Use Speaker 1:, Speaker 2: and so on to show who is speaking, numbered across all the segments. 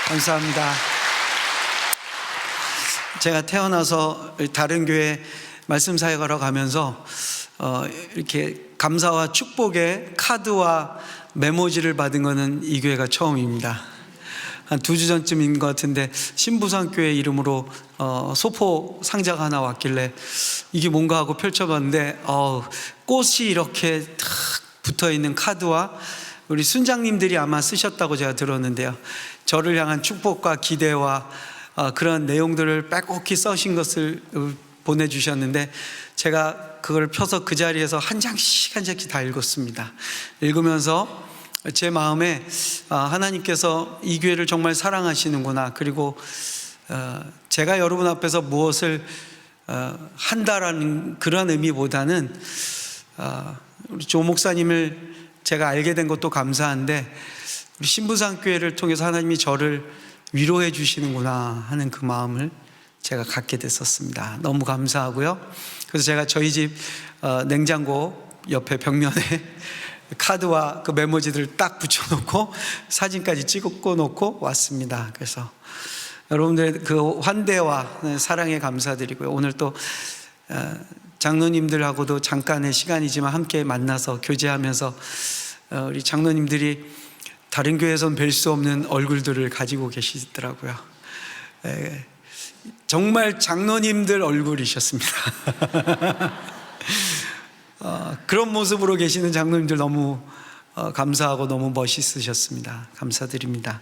Speaker 1: 감사합니다. 제가 태어나서 다른 교회 말씀 사역하러 가면서 이렇게 감사와 축복의 카드와 메모지를 받은 거는 이 교회가 처음입니다. 한 2주 전쯤인 것 같은데 신부산교회 이름으로 소포 상자가 하나 왔길래 이게 뭔가 하고 펼쳐봤는데 꽃이 이렇게 탁 붙어있는 카드와 우리 순장님들이 아마 쓰셨다고 제가 들었는데요, 저를 향한 축복과 기대와 그런 내용들을 빼곡히 써신 것을 보내주셨는데 제가 그걸 펴서 그 자리에서 한 장씩 한 장씩 다 읽었습니다. 읽으면서 제 마음에 하나님께서 이 교회를 정말 사랑하시는구나, 그리고 제가 여러분 앞에서 무엇을 한다라는 그런 의미보다는 우리 조 목사님을 제가 알게 된 것도 감사한데 우리 신부산교회를 통해서 하나님이 저를 위로해 주시는구나 하는 그 마음을 제가 갖게 됐었습니다. 너무 감사하고요. 그래서 제가 저희 집 냉장고 옆에 벽면에 카드와 그 메모지들을 딱 붙여놓고 사진까지 찍어 놓고 왔습니다. 그래서 여러분들의 그 환대와 사랑에 감사드리고요. 오늘 또 장로님들하고도 잠깐의 시간이지만 함께 만나서 교제하면서 우리 장로님들이 다른 교회에선 뵐 수 없는 얼굴들을 가지고 계시더라고요. 정말 장로님들 얼굴이셨습니다. 그런 모습으로 계시는 장로님들 너무 감사하고 너무 멋있으셨습니다. 감사드립니다.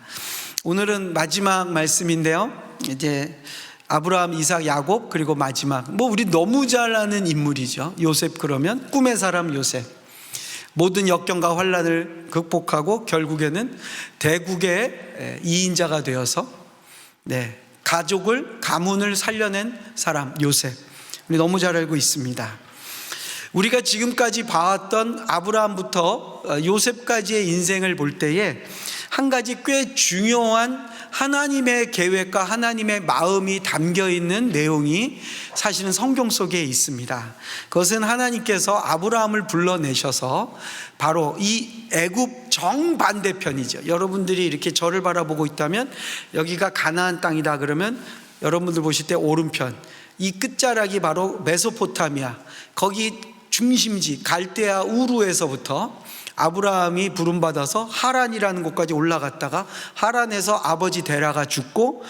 Speaker 1: 오늘은 마지막 말씀인데요, 이제 아브라함, 이삭, 야곱, 그리고 마지막 우리 너무 잘 아는 인물이죠. 요셉. 그러면 꿈의 사람 요셉, 모든 역경과 환난을 극복하고 결국에는 대국의 2인자가 되어서 가족을, 가문을 살려낸 사람 요셉, 우리 너무 잘 알고 있습니다. 우리가 지금까지 봐왔던 아브라함부터 요셉까지의 인생을 볼 때에 한 가지 꽤 중요한 하나님의 계획과 하나님의 마음이 담겨있는 내용이 사실은 성경 속에 있습니다. 그것은 하나님께서 아브라함을 불러내셔서 바로 이 애굽 정반대편이죠. 여러분들이 이렇게 저를 바라보고 있다면 여기가 가나안 땅이다 그러면 여러분들 보실 때 오른편, 이 끝자락이 바로 메소포타미아, 거기 중심지 갈대아 우르에서부터 아브라함이 부름받아서 하란이라는 곳까지 올라갔다가 하란에서 아버지 데라가 죽고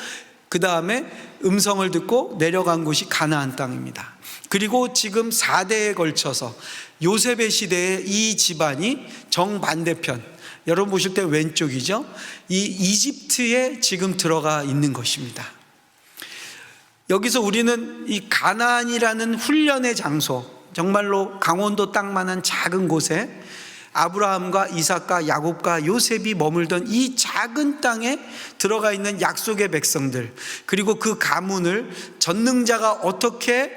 Speaker 1: 그 다음에 음성을 듣고 내려간 곳이 가나안 땅입니다. 그리고 지금 4대에 걸쳐서 요셉의 시대에 이 집안이 정반대편, 여러분 보실 때 왼쪽이죠, 이 이집트에 지금 들어가 있는 것입니다. 여기서 우리는 이 가나안이라는 훈련의 장소, 정말로 강원도 땅만한 작은 곳에 아브라함과 이삭과 야곱과 요셉이 머물던 이 작은 땅에 들어가 있는 약속의 백성들, 그리고 그 가문을 전능자가 어떻게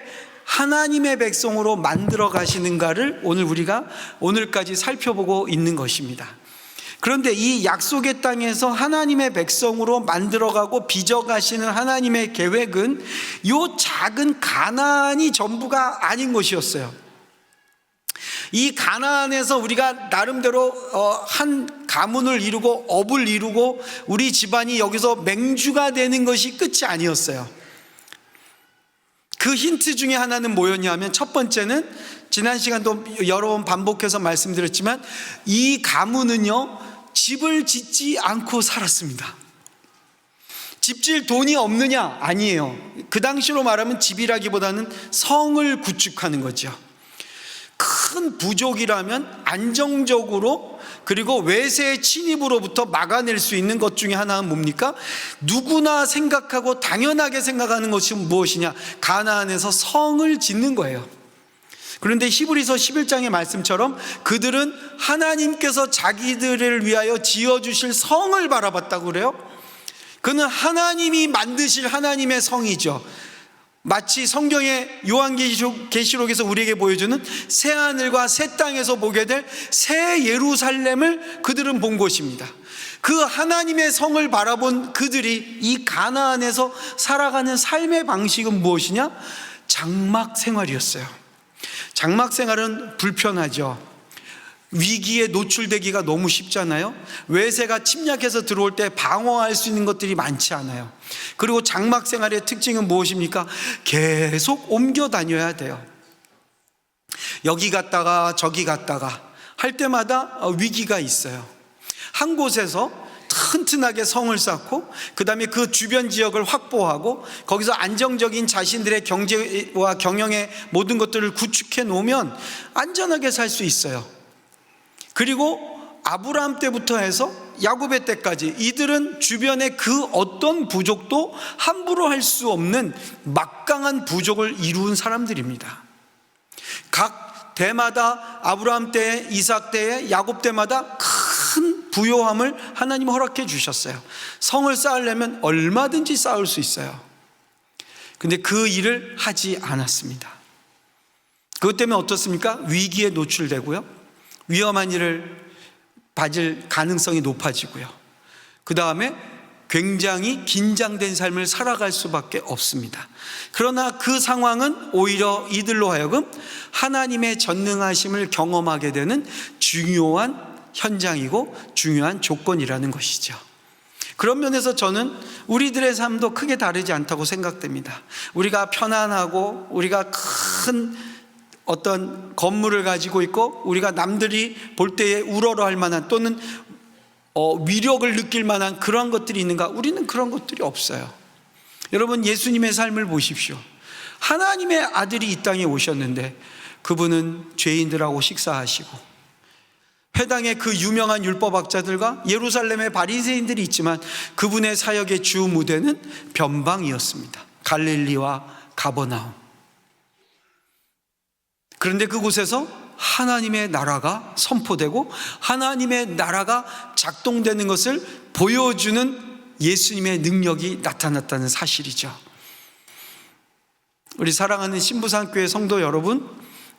Speaker 1: 하나님의 백성으로 만들어 가시는가를 오늘 우리가 오늘까지 살펴보고 있는 것입니다. 그런데 이 약속의 땅에서 하나님의 백성으로 만들어가고 빚어가시는 하나님의 계획은 이 작은 가나안이 전부가 아닌 것이었어요. 이 가나안에서 우리가 나름대로 한 가문을 이루고 업을 이루고 우리 집안이 여기서 맹주가 되는 것이 끝이 아니었어요. 그 힌트 중에 하나는 뭐였냐면, 첫 번째는 지난 시간도 여러 번 반복해서 말씀드렸지만 이 가문은요 집을 짓지 않고 살았습니다. 집질 돈이 없느냐? 아니에요. 그 당시로 말하면 집이라기보다는 성을 구축하는 거죠. 큰 부족이라면 안정적으로, 그리고 외세의 침입으로부터 막아낼 수 있는 것 중에 하나는 뭡니까? 누구나 생각하고 당연하게 생각하는 것이 무엇이냐? 가나안에서 성을 짓는 거예요. 그런데 히브리서 11장의 말씀처럼 그들은 하나님께서 자기들을 위하여 지어주실 성을 바라봤다고 그래요. 그는 하나님이 만드실 하나님의 성이죠. 마치 성경의 요한계시록에서 우리에게 보여주는 새하늘과 새 땅에서 보게 될 새 예루살렘을 그들은 본 것입니다. 그 하나님의 성을 바라본 그들이 이 가나안에서 살아가는 삶의 방식은 무엇이냐? 장막 생활이었어요. 장막 생활은 불편하죠. 위기에 노출되기가 너무 쉽잖아요. 외세가 침략해서 들어올 때 방어할 수 있는 것들이 많지 않아요. 그리고 장막 생활의 특징은 무엇입니까? 계속 옮겨 다녀야 돼요. 여기 갔다가 저기 갔다가 할 때마다 위기가 있어요. 한 곳에서 튼튼하게 성을 쌓고 그 다음에 그 주변 지역을 확보하고 거기서 안정적인 자신들의 경제와 경영의 모든 것들을 구축해 놓으면 안전하게 살 수 있어요. 그리고 아브라함 때부터 해서 야곱의 때까지 이들은 주변의 그 어떤 부족도 함부로 할 수 없는 막강한 부족을 이룬 사람들입니다. 각 때마다 아브라함 때, 이삭 때에, 야곱 때마다 큰 부요함을 하나님 허락해 주셨어요. 성을 쌓으려면 얼마든지 쌓을 수 있어요. 근데 그 일을 하지 않았습니다. 그것 때문에 어떻습니까? 위기에 노출되고요, 위험한 일을 맞을 가능성이 높아지고요, 그 다음에 굉장히 긴장된 삶을 살아갈 수밖에 없습니다. 그러나 그 상황은 오히려 이들로 하여금 하나님의 전능하심을 경험하게 되는 중요한 현장이고 중요한 조건이라는 것이죠. 그런 면에서 저는 우리들의 삶도 크게 다르지 않다고 생각됩니다. 우리가 편안하고 우리가 큰 어떤 건물을 가지고 있고 우리가 남들이 볼 때에 우러러할 만한 또는 위력을 느낄 만한 그러한 것들이 있는가? 우리는 그런 것들이 없어요. 여러분, 예수님의 삶을 보십시오. 하나님의 아들이 이 땅에 오셨는데 그분은 죄인들하고 식사하시고, 회당의 그 유명한 율법학자들과 예루살렘의 바리새인들이 있지만 그분의 사역의 주 무대는 변방이었습니다. 갈릴리와 가버나움. 그런데 그곳에서 하나님의 나라가 선포되고 하나님의 나라가 작동되는 것을 보여주는 예수님의 능력이 나타났다는 사실이죠. 우리 사랑하는 신부산교회 성도 여러분,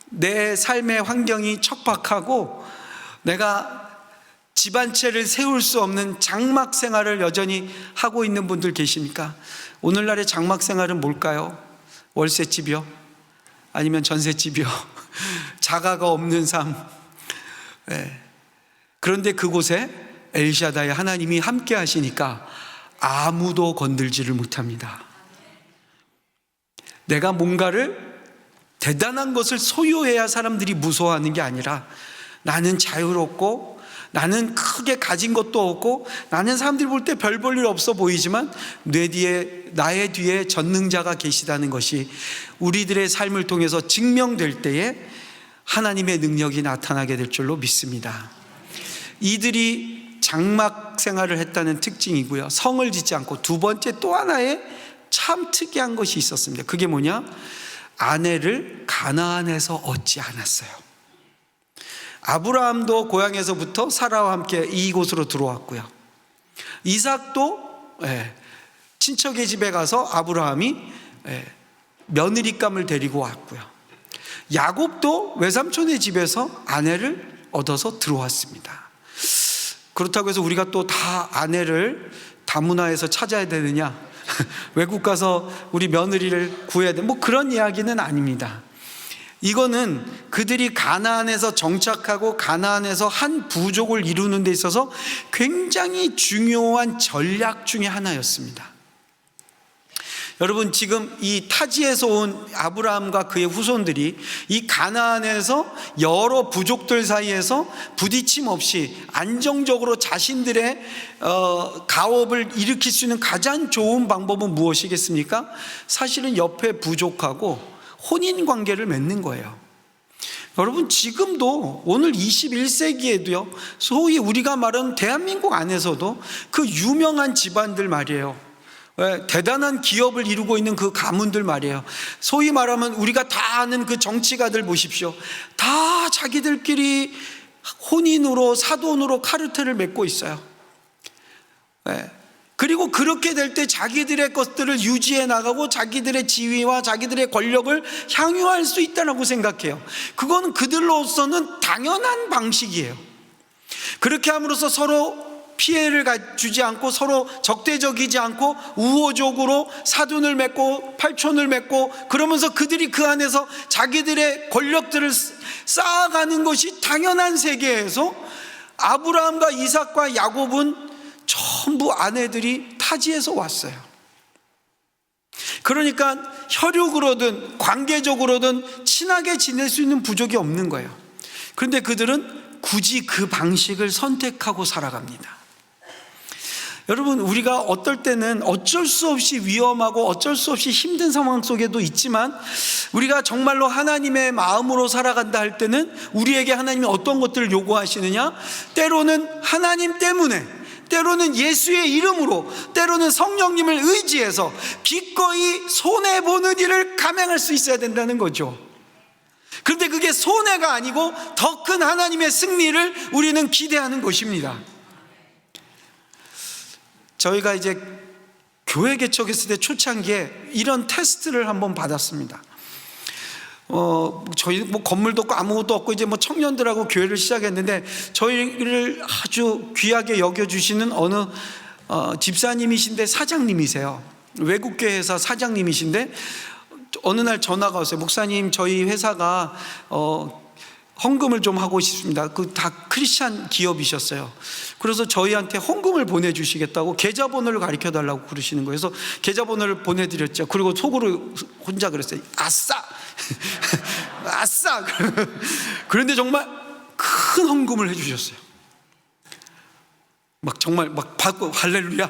Speaker 1: 내 삶의 환경이 척박하고 내가 집 한 채를 세울 수 없는 장막 생활을 여전히 하고 있는 분들 계십니까? 오늘날의 장막 생활은 뭘까요? 월세집이요? 아니면 전세집이요? 자가가 없는 삶. 네. 그런데 그곳에 엘샤다의 하나님이 함께 하시니까 아무도 건들지를 못합니다. 내가 뭔가를 대단한 것을 소유해야 사람들이 무서워하는 게 아니라, 나는 자유롭고 나는 크게 가진 것도 없고 나는 사람들이 볼 때 별 볼 일 없어 보이지만 나의 뒤에 전능자가 계시다는 것이 우리들의 삶을 통해서 증명될 때에 하나님의 능력이 나타나게 될 줄로 믿습니다. 이들이 장막 생활을 했다는 특징이고요, 성을 짓지 않고, 두 번째 또 하나의 참 특이한 것이 있었습니다. 그게 뭐냐? 아내를 가나안에서 얻지 않았어요. 아브라함도 고향에서부터 사라와 함께 이곳으로 들어왔고요, 이삭도 친척의 집에 가서 아브라함이 며느리감을 데리고 왔고요, 야곱도 외삼촌의 집에서 아내를 얻어서 들어왔습니다. 그렇다고 해서 우리가 또 다 아내를 다문화에서 찾아야 되느냐, 외국 가서 우리 며느리를 구해야 돼, 뭐 그런 이야기는 아닙니다. 이거는 그들이 가나안에서 정착하고 가나안에서 한 부족을 이루는 데 있어서 굉장히 중요한 전략 중에 하나였습니다. 여러분, 지금 이 타지에서 온 아브라함과 그의 후손들이 이 가나안에서 여러 부족들 사이에서 부딪힘 없이 안정적으로 자신들의 가업을 일으킬 수 있는 가장 좋은 방법은 무엇이겠습니까? 사실은 옆에 부족하고 혼인관계를 맺는 거예요. 여러분, 지금도 오늘 21세기에도요 소위 우리가 말하는 대한민국 안에서도 그 유명한 집안들 말이에요, 대단한 기업을 이루고 있는 그 가문들 말이에요, 소위 말하면 우리가 다 아는 그 정치가들 보십시오. 다 자기들끼리 혼인으로 사돈으로 카르텔을 맺고 있어요. 그리고 그렇게 될 때 자기들의 것들을 유지해 나가고 자기들의 지위와 자기들의 권력을 향유할 수 있다고 생각해요. 그건 그들로서는 당연한 방식이에요. 그렇게 함으로써 서로 피해를 주지 않고 서로 적대적이지 않고 우호적으로 사돈을 맺고 팔촌을 맺고 그러면서 그들이 그 안에서 자기들의 권력들을 쌓아가는 것이 당연한 세계에서 아브라함과 이삭과 야곱은 전부 아내들이 타지에서 왔어요. 그러니까 혈육으로든 관계적으로든 친하게 지낼 수 있는 부족이 없는 거예요. 그런데 그들은 굳이 그 방식을 선택하고 살아갑니다. 여러분, 우리가 어떨 때는 어쩔 수 없이 위험하고 어쩔 수 없이 힘든 상황 속에도 있지만 우리가 정말로 하나님의 마음으로 살아간다 할 때는 우리에게 하나님이 어떤 것들을 요구하시느냐? 때로는 하나님 때문에, 때로는 예수의 이름으로, 때로는 성령님을 의지해서 기꺼이 손해보는 일을 감행할 수 있어야 된다는 거죠. 그런데 그게 손해가 아니고 더 큰 하나님의 승리를 우리는 기대하는 것입니다. 저희가 이제 교회 개척했을 때 초창기에 이런 테스트를 한번 받았습니다. 저희 뭐 건물도 없고 아무것도 없고 이제 뭐 청년들하고 교회를 시작했는데 저희를 아주 귀하게 여겨주시는 어느 집사님이신데 사장님이세요. 외국계 회사 사장님이신데 어느 날 전화가 왔어요. 목사님, 저희 회사가 헌금을 좀 하고 싶습니다. 그 다 크리스찬 기업이셨어요. 그래서 저희한테 헌금을 보내주시겠다고 계좌번호를 가르쳐 달라고 그러시는 거예요. 그래서 계좌번호를 보내드렸죠. 그리고 속으로 혼자 그랬어요. 아싸! 아싸! 그런데 정말 큰 헌금을 해주셨어요. 막 정말 막 받고 할렐루야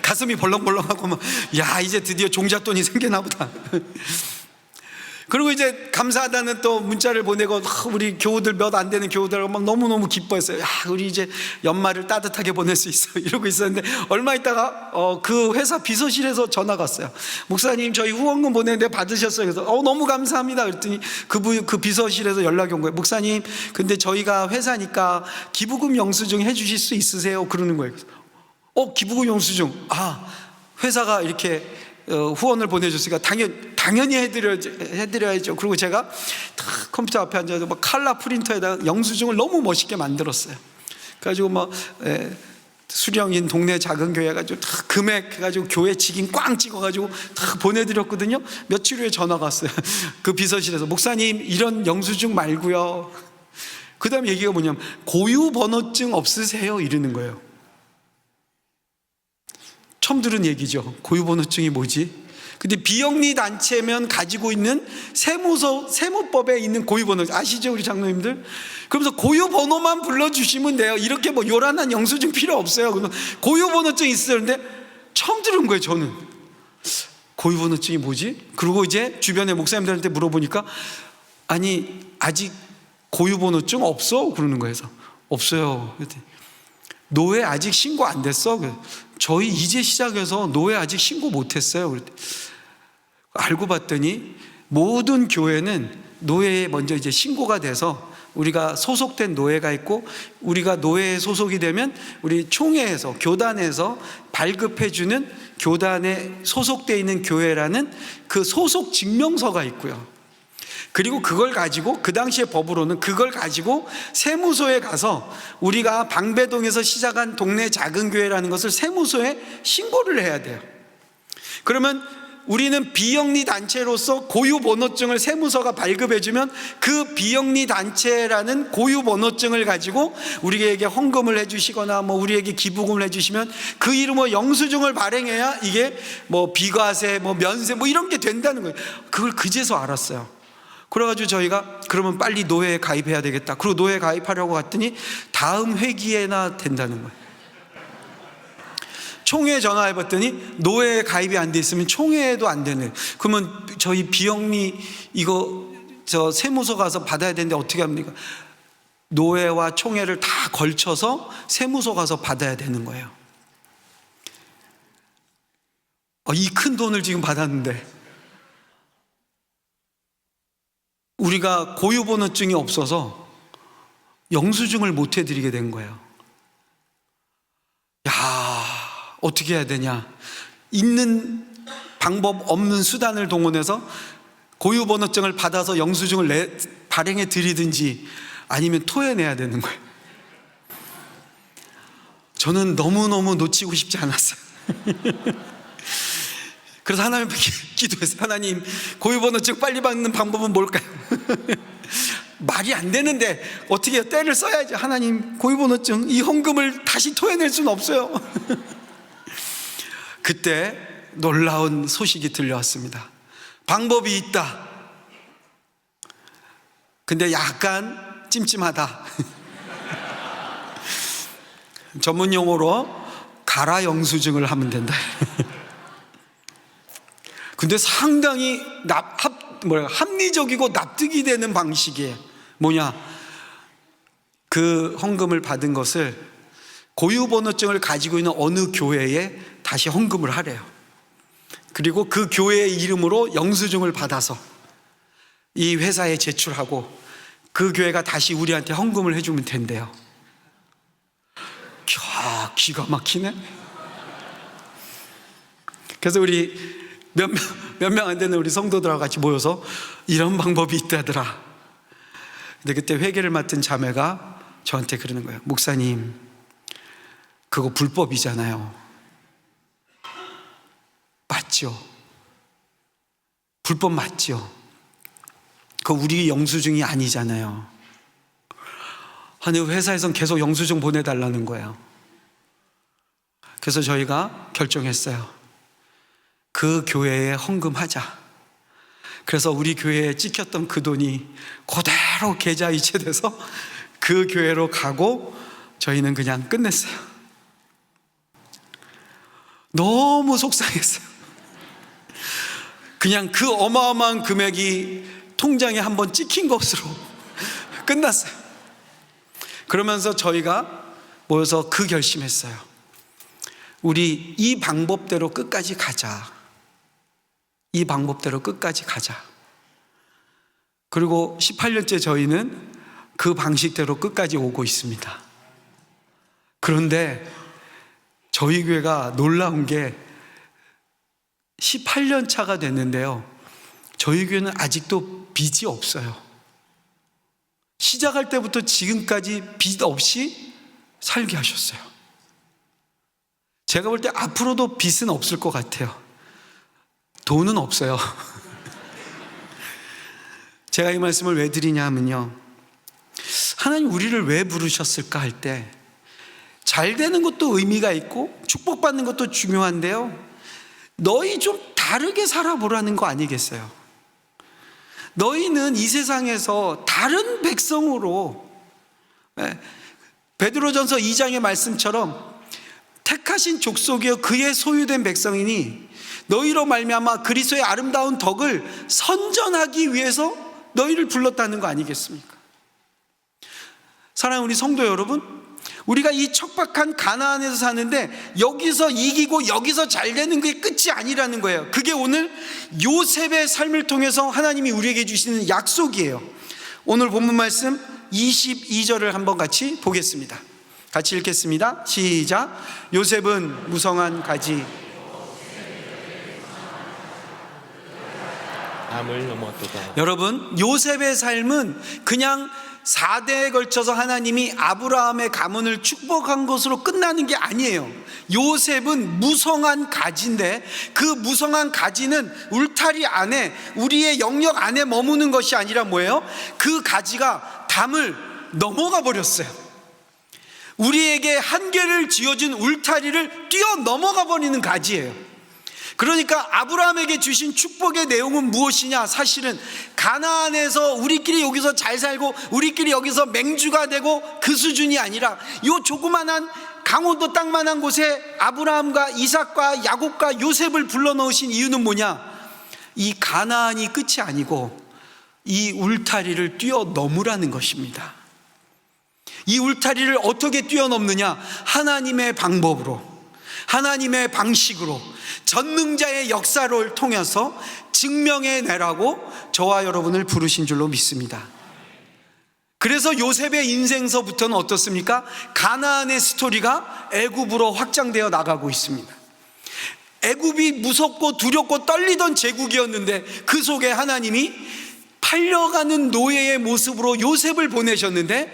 Speaker 1: 가슴이 벌렁벌렁하고 막 야, 이제 드디어 종잣돈이 생기나 보다. 그리고 이제 감사하다는 또 문자를 보내고 우리 교우들 몇 안 되는 교우들하고 막 너무너무 기뻐했어요. 야, 우리 이제 연말을 따뜻하게 보낼 수 있어 이러고 있었는데 얼마 있다가 그 회사 비서실에서 전화가 왔어요. 목사님, 저희 후원금 보내는데 받으셨어요. 그래서 너무 감사합니다 그랬더니 그 비서실에서 연락이 온 거예요. 목사님, 근데 저희가 회사니까 기부금 영수증 해주실 수 있으세요? 그러는 거예요. 기부금 영수증, 회사가 이렇게 후원을 보내줬으니까 당연히 해드려야죠. 그리고 제가 컴퓨터 앞에 앉아서 막 칼라 프린터에다가 영수증을 너무 멋있게 만들었어요. 그래가지고 막 수령인 동네 작은 교회 해가지고 금액 해가지고 교회 직인 꽝 찍어가지고 보내드렸거든요. 며칠 후에 전화가 왔어요. 그 비서실에서 목사님, 이런 영수증 말고요. 그 다음 얘기가 뭐냐면 고유번호증 없으세요? 이러는 거예요. 처음 들은 얘기죠. 고유번호증이 뭐지? 근데 비영리 단체면 가지고 있는 세무법에 있는 고유번호 아시죠, 우리 장로님들? 그러면서 고유번호만 불러주시면 돼요. 이렇게 뭐 요란한 영수증 필요 없어요. 그러면 고유번호증 있어요. 근데 처음 들은 거예요, 저는. 고유번호증이 뭐지? 그리고 이제 주변에 목사님들한테 물어보니까 아니, 아직 고유번호증 없어? 그러는 거예요. 그래서 없어요. 노예 아직 신고 안 됐어? 저희 이제 시작해서 노예 아직 신고 못 했어요. 알고 봤더니 모든 교회는 노예에 먼저 이제 신고가 돼서 우리가 소속된 노예가 있고 우리가 노예에 소속이 되면 우리 총회에서 교단에서 발급해주는 교단에 소속되어 있는 교회라는 그 소속 증명서가 있고요. 그리고 그걸 가지고 그 당시의 법으로는 그걸 가지고 세무소에 가서 우리가 방배동에서 시작한 동네 작은 교회라는 것을 세무소에 신고를 해야 돼요. 그러면 우리는 비영리 단체로서 고유번호증을 세무서가 발급해주면 그 비영리 단체라는 고유번호증을 가지고 우리에게 헌금을 해주시거나 뭐 우리에게 기부금을 해주시면 그 이름으로 영수증을 발행해야 이게 뭐 비과세, 뭐 면세 뭐 이런 게 된다는 거예요. 그걸 그제서 알았어요. 그래가지고 저희가 그러면 빨리 노예에 가입해야 되겠다. 그리고 노예에 가입하려고 갔더니 다음 회기에나 된다는 거예요. 총회에 전화해봤더니 노예에 가입이 안 돼 있으면 총회에도 안 되네. 그러면 저희 비영리 이거 세무서 가서 받아야 되는데 어떻게 합니까? 노예와 총회를 다 걸쳐서 세무서 가서 받아야 되는 거예요. 이 큰 돈을 지금 받았는데 우리가 고유번호증이 없어서 영수증을 못 해드리게 된 거예요. 야, 어떻게 해야 되냐? 있는 방법 없는 수단을 동원해서 고유번호증을 받아서 영수증을 발행해 드리든지 아니면 토해내야 되는 거예요. 저는 너무너무 놓치고 싶지 않았어요. 그래서 하나님께 기도했어요. 하나님, 고유번호증 빨리 받는 방법은 뭘까요? 말이 안 되는데 어떻게 때를 써야지. 하나님, 고유번호증 이 헌금을 다시 토해낼 수는 없어요. 그때 놀라운 소식이 들려왔습니다. 방법이 있다. 근데 약간 찜찜하다. 전문 용어로 가라 영수증을 하면 된다. 근데 상당히 합리적이고 납득이 되는 방식이에요. 뭐냐? 그 헌금을 받은 것을 고유번호증을 가지고 있는 어느 교회에 다시 헌금을 하래요. 그리고 그 교회의 이름으로 영수증을 받아서 이 회사에 제출하고 그 교회가 다시 우리한테 헌금을 해주면 된대요. 기가 막히네. 그래서 우리 몇 명 안 되는 우리 성도들하고 같이 모여서 이런 방법이 있다더라. 근데 그때 회계를 맡은 자매가 저한테 그러는 거예요. 목사님, 그거 불법이잖아요. 맞죠? 불법 맞죠? 그거 우리 영수증이 아니잖아요. 아니, 회사에선 계속 영수증 보내달라는 거예요. 그래서 저희가 결정했어요. 그 교회에 헌금하자. 그래서 우리 교회에 찍혔던 그 돈이 그대로 계좌 이체돼서 그 교회로 가고 저희는 그냥 끝냈어요. 너무 속상했어요. 그냥 그 어마어마한 금액이 통장에 한번 찍힌 것으로 끝났어요. 그러면서 저희가 모여서 그 결심했어요. 우리 이 방법대로 끝까지 가자. 이 방법대로 끝까지 가자. 그리고 18년째 저희는 그 방식대로 끝까지 오고 있습니다. 그런데 저희 교회가 놀라운 게 18년 차가 됐는데요, 저희 교회는 아직도 빚이 없어요. 시작할 때부터 지금까지 빚 없이 살게 하셨어요. 제가 볼 때 앞으로도 빚은 없을 것 같아요. 돈은 없어요. 제가 이 말씀을 왜 드리냐 하면요, 하나님 우리를 왜 부르셨을까 할 때 잘 되는 것도 의미가 있고 축복받는 것도 중요한데요, 너희 좀 다르게 살아보라는 거 아니겠어요? 너희는 이 세상에서 다른 백성으로, 베드로전서 2장의 말씀처럼 택하신 족속이여 그의 소유된 백성이니 너희로 말미암아 그리스도의 아름다운 덕을 선전하기 위해서 너희를 불렀다는 거 아니겠습니까? 사랑하는 우리 성도 여러분, 우리가 이 척박한 가나안에서 사는데 여기서 이기고 여기서 잘 되는 게 끝이 아니라는 거예요. 그게 오늘 요셉의 삶을 통해서 하나님이 우리에게 주시는 약속이에요. 오늘 본문 말씀 22절을 한번 같이 보겠습니다. 같이 읽겠습니다. 시작. 요셉은 무성한 가지
Speaker 2: 담을 넘었도다.
Speaker 1: 여러분, 요셉의 삶은 그냥 4대에 걸쳐서 하나님이 아브라함의 가문을 축복한 것으로 끝나는 게 아니에요. 요셉은 무성한 가지인데 그 무성한 가지는 울타리 안에, 우리의 영역 안에 머무는 것이 아니라 뭐예요? 그 가지가 담을 넘어가 버렸어요. 우리에게 한계를 지어준 울타리를 뛰어 넘어가 버리는 가지예요. 그러니까 아브라함에게 주신 축복의 내용은 무엇이냐? 사실은 가나안에서 우리끼리 여기서 잘 살고 우리끼리 여기서 맹주가 되고 그 수준이 아니라 요 조그만한 강원도 땅만한 곳에 아브라함과 이삭과 야곱과 요셉을 불러넣으신 이유는 뭐냐? 이 가나안이 끝이 아니고 이 울타리를 뛰어넘으라는 것입니다. 이 울타리를 어떻게 뛰어넘느냐? 하나님의 방법으로, 하나님의 방식으로, 전능자의 역사를 통해서 증명해내라고 저와 여러분을 부르신 줄로 믿습니다. 그래서 요셉의 인생서부터는 어떻습니까? 가나안의 스토리가 애굽으로 확장되어 나가고 있습니다. 애굽이 무섭고 두렵고 떨리던 제국이었는데 그 속에 하나님이 팔려가는 노예의 모습으로 요셉을 보내셨는데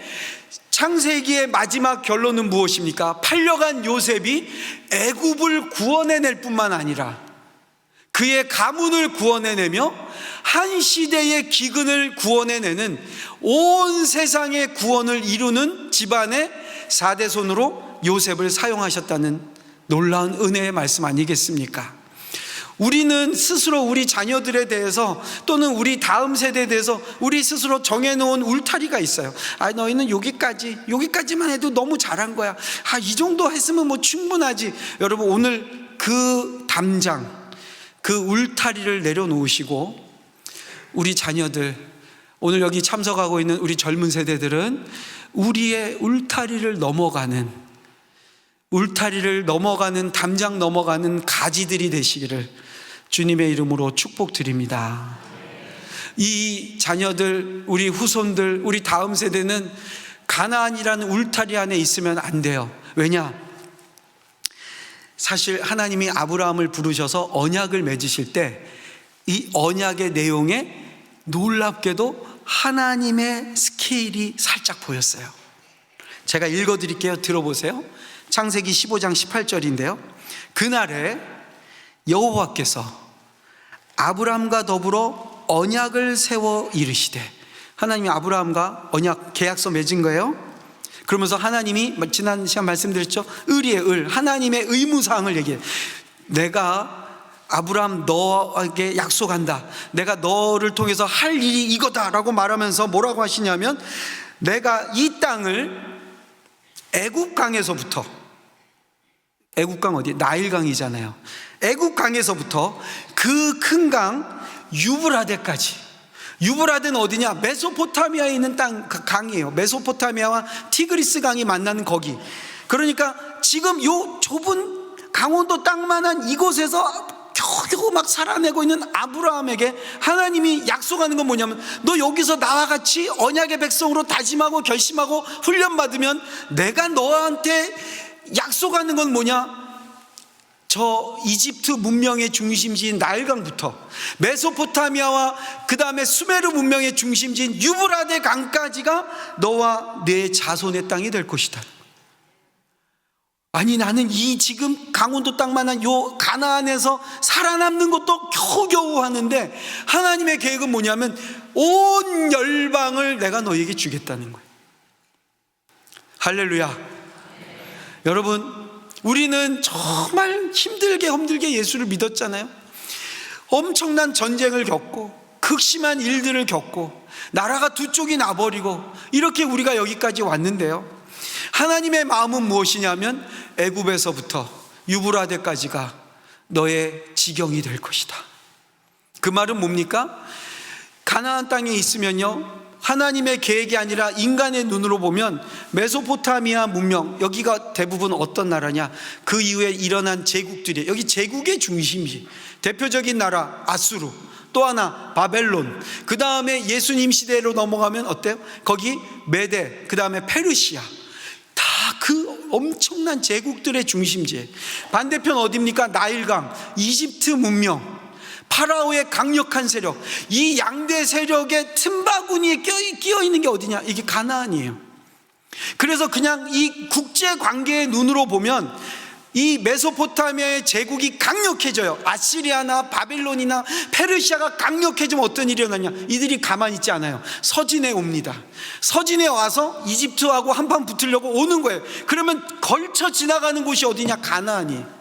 Speaker 1: 창세기의 마지막 결론은 무엇입니까? 팔려간 요셉이 애굽을 구원해낼 뿐만 아니라 그의 가문을 구원해내며 한 시대의 기근을 구원해내는 온 세상의 구원을 이루는 집안의 4대손으로 요셉을 사용하셨다는 놀라운 은혜의 말씀 아니겠습니까? 우리는 스스로 우리 자녀들에 대해서 또는 우리 다음 세대에 대해서 우리 스스로 정해놓은 울타리가 있어요. 너희는 여기까지만 해도 너무 잘한 거야. 이 정도 했으면 뭐 충분하지. 여러분, 오늘 그 담장, 그 울타리를 내려놓으시고 우리 자녀들, 오늘 여기 참석하고 있는 우리 젊은 세대들은 우리의 울타리를 넘어가는 담장 넘어가는 가지들이 되시기를 주님의 이름으로 축복드립니다. 이 자녀들, 우리 후손들, 우리 다음 세대는 가나안이라는 울타리 안에 있으면 안 돼요. 왜냐? 사실 하나님이 아브라함을 부르셔서 언약을 맺으실 때 이 언약의 내용에 놀랍게도 하나님의 스케일이 살짝 보였어요. 제가 읽어드릴게요. 들어보세요. 창세기 15장 18절인데요. 그날에 여호와께서 아브라함과 더불어 언약을 세워 이르시되, 하나님이 아브라함과 언약 계약서 맺은 거예요. 그러면서 하나님이 지난 시간 말씀드렸죠. 을이에요. 을. 하나님의 의무사항을 얘기해요. 내가 아브라함 너에게 약속한다. 내가 너를 통해서 할 일이 이거다라고 말하면서 뭐라고 하시냐면, 내가 이 땅을 애굽강에서부터, 애굽강 어디? 나일강이잖아요. 애굽강에서부터 그 큰 강 유브라데까지. 유브라데는 어디냐? 메소포타미아에 있는 강이에요. 메소포타미아와 티그리스 강이 만나는 거기. 그러니까 지금 요 좁은 강원도 땅만한 이곳에서 겨우 막 살아내고 있는 아브라함에게 하나님이 약속하는 건 뭐냐면, 너 여기서 나와 같이 언약의 백성으로 다짐하고 결심하고 훈련받으면 내가 너한테 약속하는 건 뭐냐? 저 이집트 문명의 중심지인 나일강부터 메소포타미아와 그 다음에 수메르 문명의 중심지인 유브라데 강까지가 너와 내 자손의 땅이 될 것이다. 아니, 나는 이 지금 강원도 땅만한 요 가나안에서 살아남는 것도 겨우겨우 하는데 하나님의 계획은 뭐냐면 온 열방을 내가 너에게 주겠다는 거예요. 할렐루야. 여러분, 우리는 정말 힘들게 예수를 믿었잖아요. 엄청난 전쟁을 겪고 극심한 일들을 겪고 나라가 두 쪽이 나버리고 이렇게 우리가 여기까지 왔는데요, 하나님의 마음은 무엇이냐면 애굽에서부터 유브라데까지가 너의 지경이 될 것이다. 그 말은 뭡니까? 가나안 땅에 있으면요, 하나님의 계획이 아니라 인간의 눈으로 보면 메소포타미아 문명, 여기가 대부분 어떤 나라냐? 그 이후에 일어난 제국들이, 여기 제국의 중심지, 대표적인 나라 아수르, 또 하나 바벨론, 그 다음에 예수님 시대로 넘어가면 어때요? 거기 메데, 그 다음에 페르시아, 다 그 엄청난 제국들의 중심지. 반대편 어디입니까? 나일강, 이집트 문명, 파라오의 강력한 세력, 이 양대 세력의 틈바구니에 끼어 있는 게 어디냐? 이게 가나안이에요. 그래서 그냥 이 국제 관계의 눈으로 보면 이 메소포타미아의 제국이 강력해져요. 아시리아나 바빌론이나 페르시아가 강력해지면 어떤 일이 일어나냐? 이들이 가만히 있지 않아요. 서진에 옵니다. 서진에 와서 이집트하고 한판 붙으려고 오는 거예요. 그러면 걸쳐 지나가는 곳이 어디냐? 가나안이에요.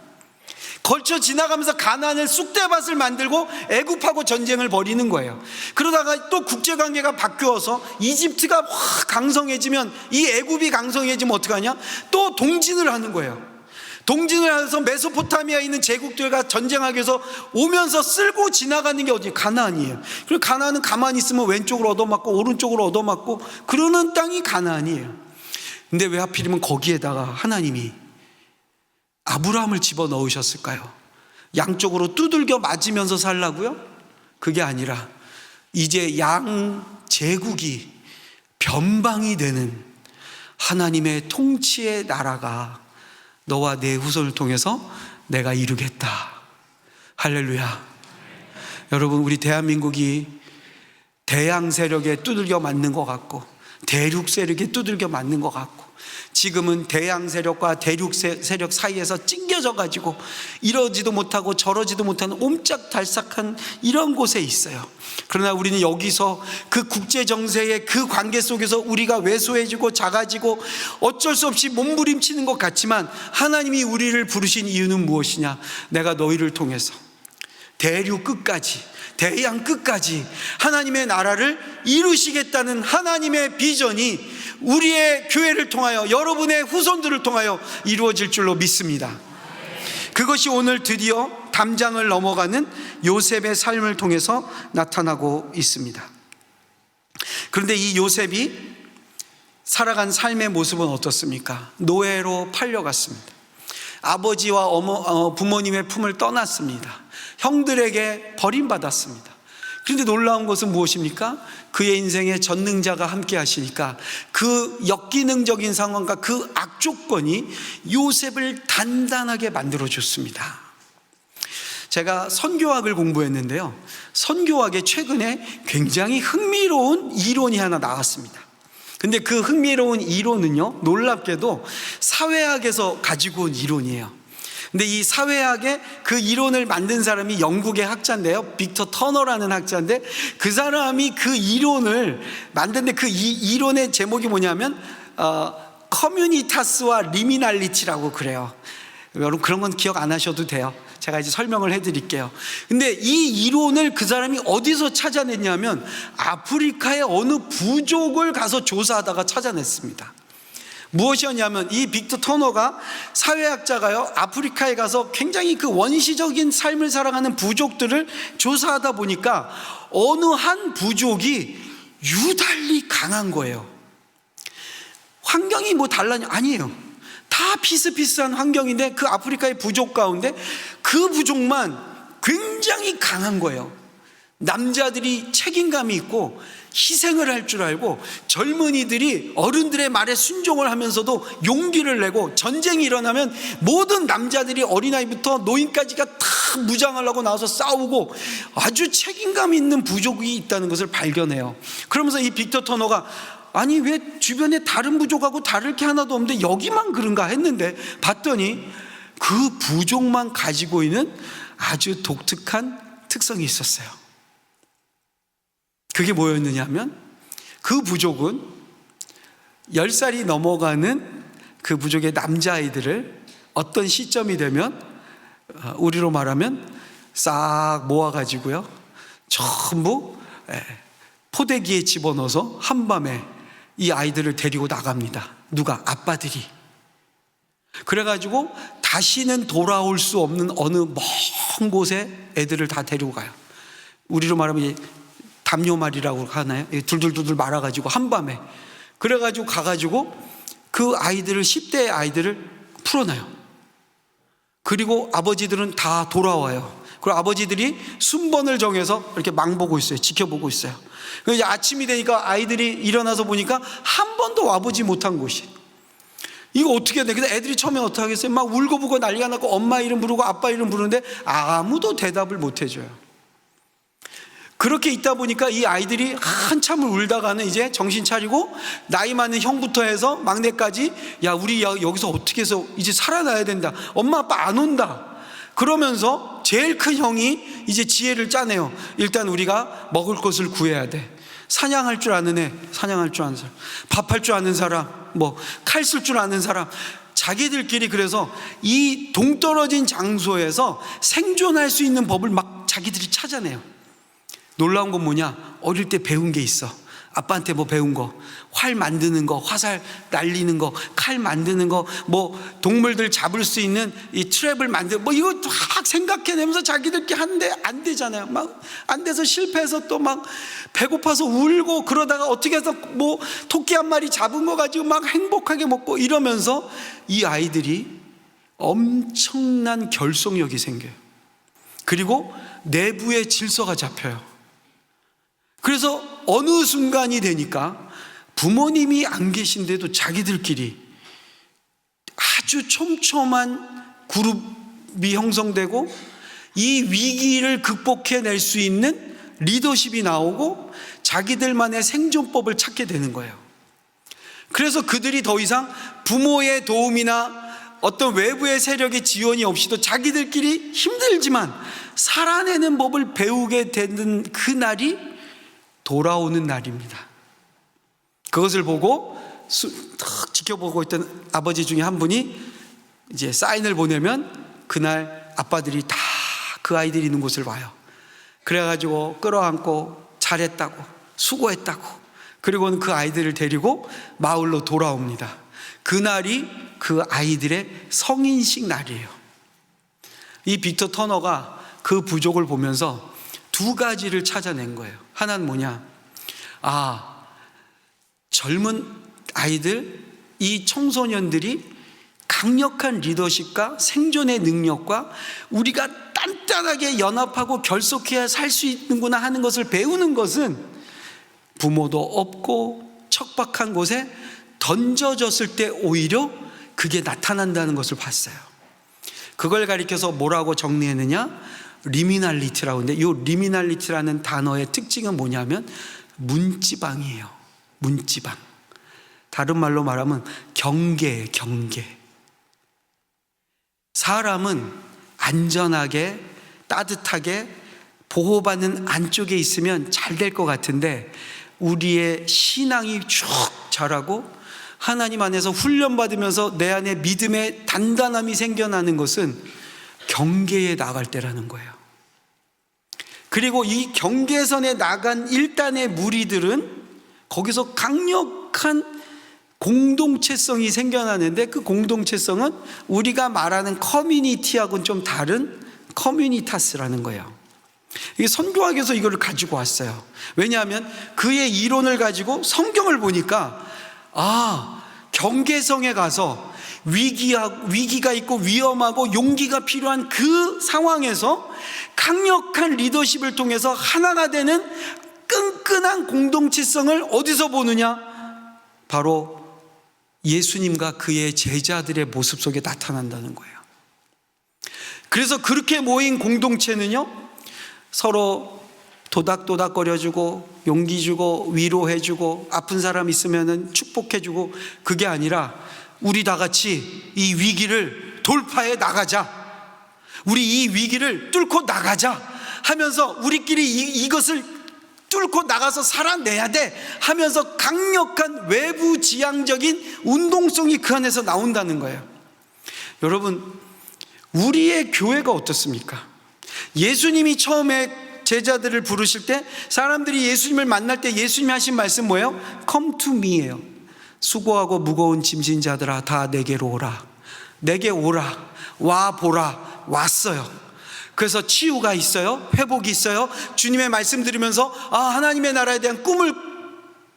Speaker 1: 걸쳐 지나가면서 가나안을 쑥대밭을 만들고 애굽하고 전쟁을 벌이는 거예요. 그러다가 또 국제관계가 바뀌어서 이집트가 확 강성해지면, 이 애굽이 강성해지면 어떡하냐? 또 동진을 하는 거예요. 동진을 해서 메소포타미아에 있는 제국들과 전쟁하기 위해서 오면서 쓸고 지나가는 게 어디? 가나안이에요. 그리고 가나안은 가만히 있으면 왼쪽으로 얻어맞고 오른쪽으로 얻어맞고 그러는 땅이 가나안이에요. 근데 왜 하필이면 거기에다가 하나님이 아브라함을 집어넣으셨을까요? 양쪽으로 두들겨 맞으면서 살라고요? 그게 아니라 이제 양 제국이 변방이 되는 하나님의 통치의 나라가 너와 내 후손을 통해서 내가 이루겠다. 할렐루야. 여러분, 우리 대한민국이 대양 세력에 두들겨 맞는 것 같고 대륙 세력에 두들겨 맞는 것 같고, 지금은 대양 세력과 대륙 세력 사이에서 찡겨져 가지고 이러지도 못하고 저러지도 못하는 옴짝달싹한 이런 곳에 있어요. 그러나 우리는 여기서 그 국제 정세의 그 관계 속에서 우리가 왜소해지고 작아지고 어쩔 수 없이 몸부림치는 것 같지만, 하나님이 우리를 부르신 이유는 무엇이냐? 내가 너희를 통해서 대륙 끝까지, 대양 끝까지 하나님의 나라를 이루시겠다는 하나님의 비전이 우리의 교회를 통하여, 여러분의 후손들을 통하여 이루어질 줄로 믿습니다. 그것이 오늘 드디어 담장을 넘어가는 요셉의 삶을 통해서 나타나고 있습니다. 그런데 이 요셉이 살아간 삶의 모습은 어떻습니까? 노예로 팔려갔습니다. 아버지와 부모님의 품을 떠났습니다. 형들에게 버림받았습니다. 그런데 놀라운 것은 무엇입니까? 그의 인생에 전능자가 함께 하시니까 그 역기능적인 상황과 그 악조건이 요셉을 단단하게 만들어줬습니다. 제가 선교학을 공부했는데요, 선교학에 최근에 굉장히 흥미로운 이론이 하나 나왔습니다. 근데 그 흥미로운 이론은요, 놀랍게도 사회학에서 가지고 온 이론이에요. 근데 이 사회학의 그 이론을 만든 사람이 영국의 학자인데요, 빅터 터너라는 학자인데, 그 사람이 그 이론을 만드는데 그 이론의 제목이 뭐냐면 커뮤니타스와 리미날리티라고 그래요. 여러분 그런 건 기억 안 하셔도 돼요. 제가 이제 설명을 해드릴게요. 근데 이 이론을 그 사람이 어디서 찾아냈냐면 아프리카의 어느 부족을 가서 조사하다가 찾아냈습니다. 무엇이었냐면, 이 빅터 터너가 사회학자가요, 아프리카에 가서 굉장히 그 원시적인 삶을 살아가는 부족들을 조사하다 보니까 어느 한 부족이 유달리 강한 거예요. 환경이 뭐 달라냐? 아니에요. 다 비슷비슷한 환경인데 그 아프리카의 부족 가운데 그 부족만 굉장히 강한 거예요. 남자들이 책임감이 있고 희생을 할 줄 알고, 젊은이들이 어른들의 말에 순종을 하면서도 용기를 내고, 전쟁이 일어나면 모든 남자들이 어린아이부터 노인까지가 다 무장을 하고 나와서 싸우고 아주 책임감 있는 부족이 있다는 것을 발견해요. 그러면서 이 빅터 터너가 아니 왜 주변에 다른 부족하고 다를 게 하나도 없는데 여기만 그런가 했는데, 봤더니 그 부족만 가지고 있는 아주 독특한 특성이 있었어요. 그게 뭐였느냐 하면, 그 부족은 10살이 넘어가는 그 부족의 남자아이들을 어떤 시점이 되면, 우리로 말하면 싹 모아가지고요, 전부 포대기에 집어넣어서 한밤에 이 아이들을 데리고 나갑니다. 누가? 아빠들이. 그래가지고 다시는 돌아올 수 없는 어느 먼 곳에 애들을 다 데리고 가요. 우리로 말하면 담요말이라고 하나요? 둘둘둘 말아가지고 한밤에, 그래가지고 가가지고 그 아이들을, 10대의 아이들을 풀어놔요. 그리고 아버지들은 다 돌아와요. 그리고 아버지들이 순번을 정해서 이렇게 망보고 있어요. 지켜보고 있어요. 그래서 이제 아침이 되니까 아이들이 일어나서 보니까 한 번도 와보지 못한 곳이, 이거 어떻게 해야 돼? 근데 애들이 처음에 어떻게 하겠어요? 막 울고불고 난리가 나고 엄마 이름 부르고 아빠 이름 부르는데 아무도 대답을 못 해줘요. 그렇게 있다 보니까 이 아이들이 한참을 울다가는 이제 정신 차리고, 나이 많은 형부터 해서 막내까지, 야 우리 여기서 어떻게 해서 이제 살아나야 된다, 엄마 아빠 안 온다, 그러면서 제일 큰 형이 이제 지혜를 짜내요. 일단 우리가 먹을 것을 구해야 돼. 사냥할 줄 아는 애, 사냥할 줄 아는 사람, 밥할 줄 아는 사람, 뭐 칼 쓸 줄 아는 사람, 자기들끼리 그래서 이 동떨어진 장소에서 생존할 수 있는 법을 막 자기들이 찾아내요. 놀라운 건 뭐냐? 어릴 때 배운 게 있어. 아빠한테 뭐 배운 거, 활 만드는 거, 화살 날리는 거, 칼 만드는 거, 뭐 동물들 잡을 수 있는 이 트랩을 만들, 뭐 이거 막 생각해내면서 자기들끼리 하는데 안 되잖아요. 막 안 돼서 실패해서 또 막 배고파서 울고, 그러다가 어떻게 해서 뭐 토끼 한 마리 잡은 거 가지고 막 행복하게 먹고, 이러면서 이 아이들이 엄청난 결속력이 생겨요. 그리고 내부의 질서가 잡혀요. 그래서 어느 순간이 되니까 부모님이 안 계신데도 자기들끼리 아주 촘촘한 그룹이 형성되고, 이 위기를 극복해낼 수 있는 리더십이 나오고 자기들만의 생존법을 찾게 되는 거예요. 그래서 그들이 더 이상 부모의 도움이나 어떤 외부의 세력의 지원이 없이도 자기들끼리 힘들지만 살아내는 법을 배우게 되는 그 날이 돌아오는 날입니다. 그것을 보고 탁 지켜보고 있던 아버지 중에 한 분이 이제 사인을 보내면 그날 아빠들이 다 그 아이들이 있는 곳을 와요. 그래가지고 끌어안고 잘했다고, 수고했다고, 그리고는 그 아이들을 데리고 마을로 돌아옵니다. 그날이 그 아이들의 성인식 날이에요. 이 빅터 터너가 그 부족을 보면서 두 가지를 찾아낸 거예요. 하나는 뭐냐? 젊은 아이들, 이 청소년들이 강력한 리더십과 생존의 능력과 우리가 단단하게 연합하고 결속해야 살 수 있는구나 하는 것을 배우는 것은 부모도 없고 척박한 곳에 던져졌을 때 오히려 그게 나타난다는 것을 봤어요. 그걸 가리켜서 뭐라고 정리했느냐? 리미날리티라고 하는데, 이 리미날리티라는 단어의 특징은 뭐냐면 문지방이에요. 문지방. 다른 말로 말하면 경계예요. 경계. 사람은 안전하게 따뜻하게 보호받는 안쪽에 있으면 잘 될 것 같은데, 우리의 신앙이 쭉 자라고 하나님 안에서 훈련받으면서 내 안에 믿음의 단단함이 생겨나는 것은 경계에 나갈 때라는 거예요. 그리고 이 경계선에 나간 일단의 무리들은 거기서 강력한 공동체성이 생겨나는데, 그 공동체성은 우리가 말하는 커뮤니티하고는 좀 다른 커뮤니타스라는 거예요. 이게 선교학에서 이거를 가지고 왔어요. 왜냐하면 그의 이론을 가지고 성경을 보니까 경계성에 가서 위기가 있고 위험하고 용기가 필요한 그 상황에서 강력한 리더십을 통해서 하나가 되는 끈끈한 공동체성을 어디서 보느냐? 바로 예수님과 그의 제자들의 모습 속에 나타난다는 거예요. 그래서 그렇게 모인 공동체는요, 서로 도닥도닥거려주고 용기 주고 위로해주고 아픈 사람 있으면 축복해주고, 그게 아니라 우리 다 같이 이 위기를 돌파해 나가자, 우리 이 위기를 뚫고 나가자 하면서 우리끼리 이것을 뚫고 나가서 살아내야 돼 하면서 강력한 외부 지향적인 운동성이 그 안에서 나온다는 거예요. 여러분, 우리의 교회가 어떻습니까? 예수님이 처음에 제자들을 부르실 때, 사람들이 예수님을 만날 때 예수님이 하신 말씀 뭐예요? Come to me예요. 수고하고 무거운 짐진 자들아 다 내게로 오라. 내게 오라. 와 보라. 왔어요. 그래서 치유가 있어요. 회복이 있어요. 주님의 말씀 들으면서 하나님의 나라에 대한 꿈을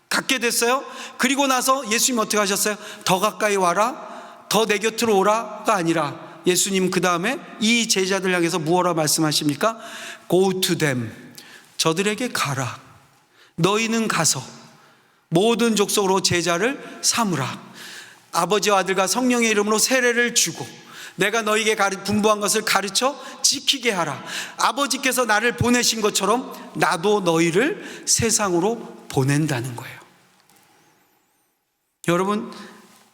Speaker 1: 갖게 됐어요. 그리고 나서 예수님 어떻게 하셨어요? 더 가까이 와라, 더 내 곁으로 오라가 아니라 예수님 그 다음에 이 제자들 향해서 무엇라 말씀하십니까? Go to them. 저들에게 가라. 너희는 가서 모든 족속으로 제자를 삼으라. 아버지와 아들과 성령의 이름으로 세례를 주고 내가 너희에게 분부한 것을 가르쳐 지키게 하라. 아버지께서 나를 보내신 것처럼 나도 너희를 세상으로 보낸다는 거예요. 여러분,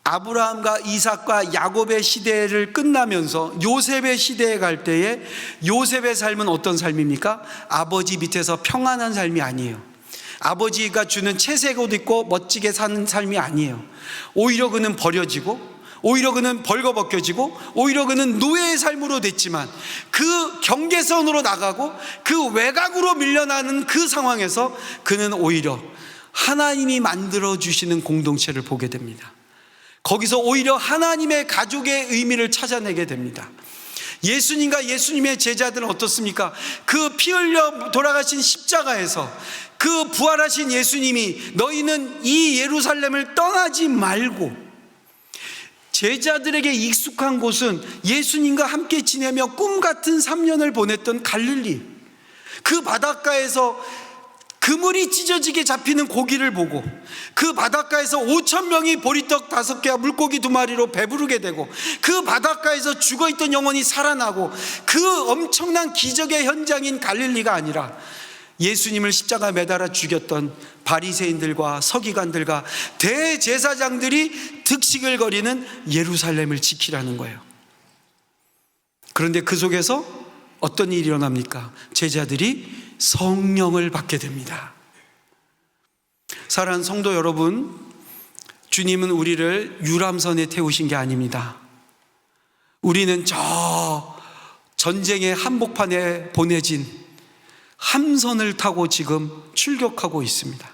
Speaker 1: 아브라함과 이삭과 야곱의 시대를 끝나면서 요셉의 시대에 갈 때에 요셉의 삶은 어떤 삶입니까? 아버지 밑에서 평안한 삶이 아니에요. 아버지가 주는 채색 옷 입고 멋지게 사는 삶이 아니에요. 오히려 그는 버려지고, 오히려 그는 벌거벗겨지고, 오히려 그는 노예의 삶으로 됐지만 그 경계선으로 나가고 그 외곽으로 밀려나는 그 상황에서 그는 오히려 하나님이 만들어주시는 공동체를 보게 됩니다. 거기서 오히려 하나님의 가족의 의미를 찾아내게 됩니다. 예수님과 예수님의 제자들은 어떻습니까? 그 피 흘려 돌아가신 십자가에서 그 부활하신 예수님이 너희는 이 예루살렘을 떠나지 말고, 제자들에게 익숙한 곳은 예수님과 함께 지내며 꿈같은 3년을 보냈던 갈릴리, 그 바닷가에서 그물이 찢어지게 잡히는 고기를 보고, 그 바닷가에서 5,000명이 보리떡 5개와 물고기 2마리로 배부르게 되고, 그 바닷가에서 죽어있던 영혼이 살아나고, 그 엄청난 기적의 현장인 갈릴리가 아니라 예수님을 십자가 매달아 죽였던 바리새인들과 서기관들과 대제사장들이 득식을 거리는 예루살렘을 지키라는 거예요. 그런데 그 속에서 어떤 일이 일어납니까? 제자들이 성령을 받게 됩니다. 사랑하는 성도 여러분, 주님은 우리를 유람선에 태우신 게 아닙니다. 우리는 저 전쟁의 한복판에 보내진 함선을 타고 지금 출격하고 있습니다.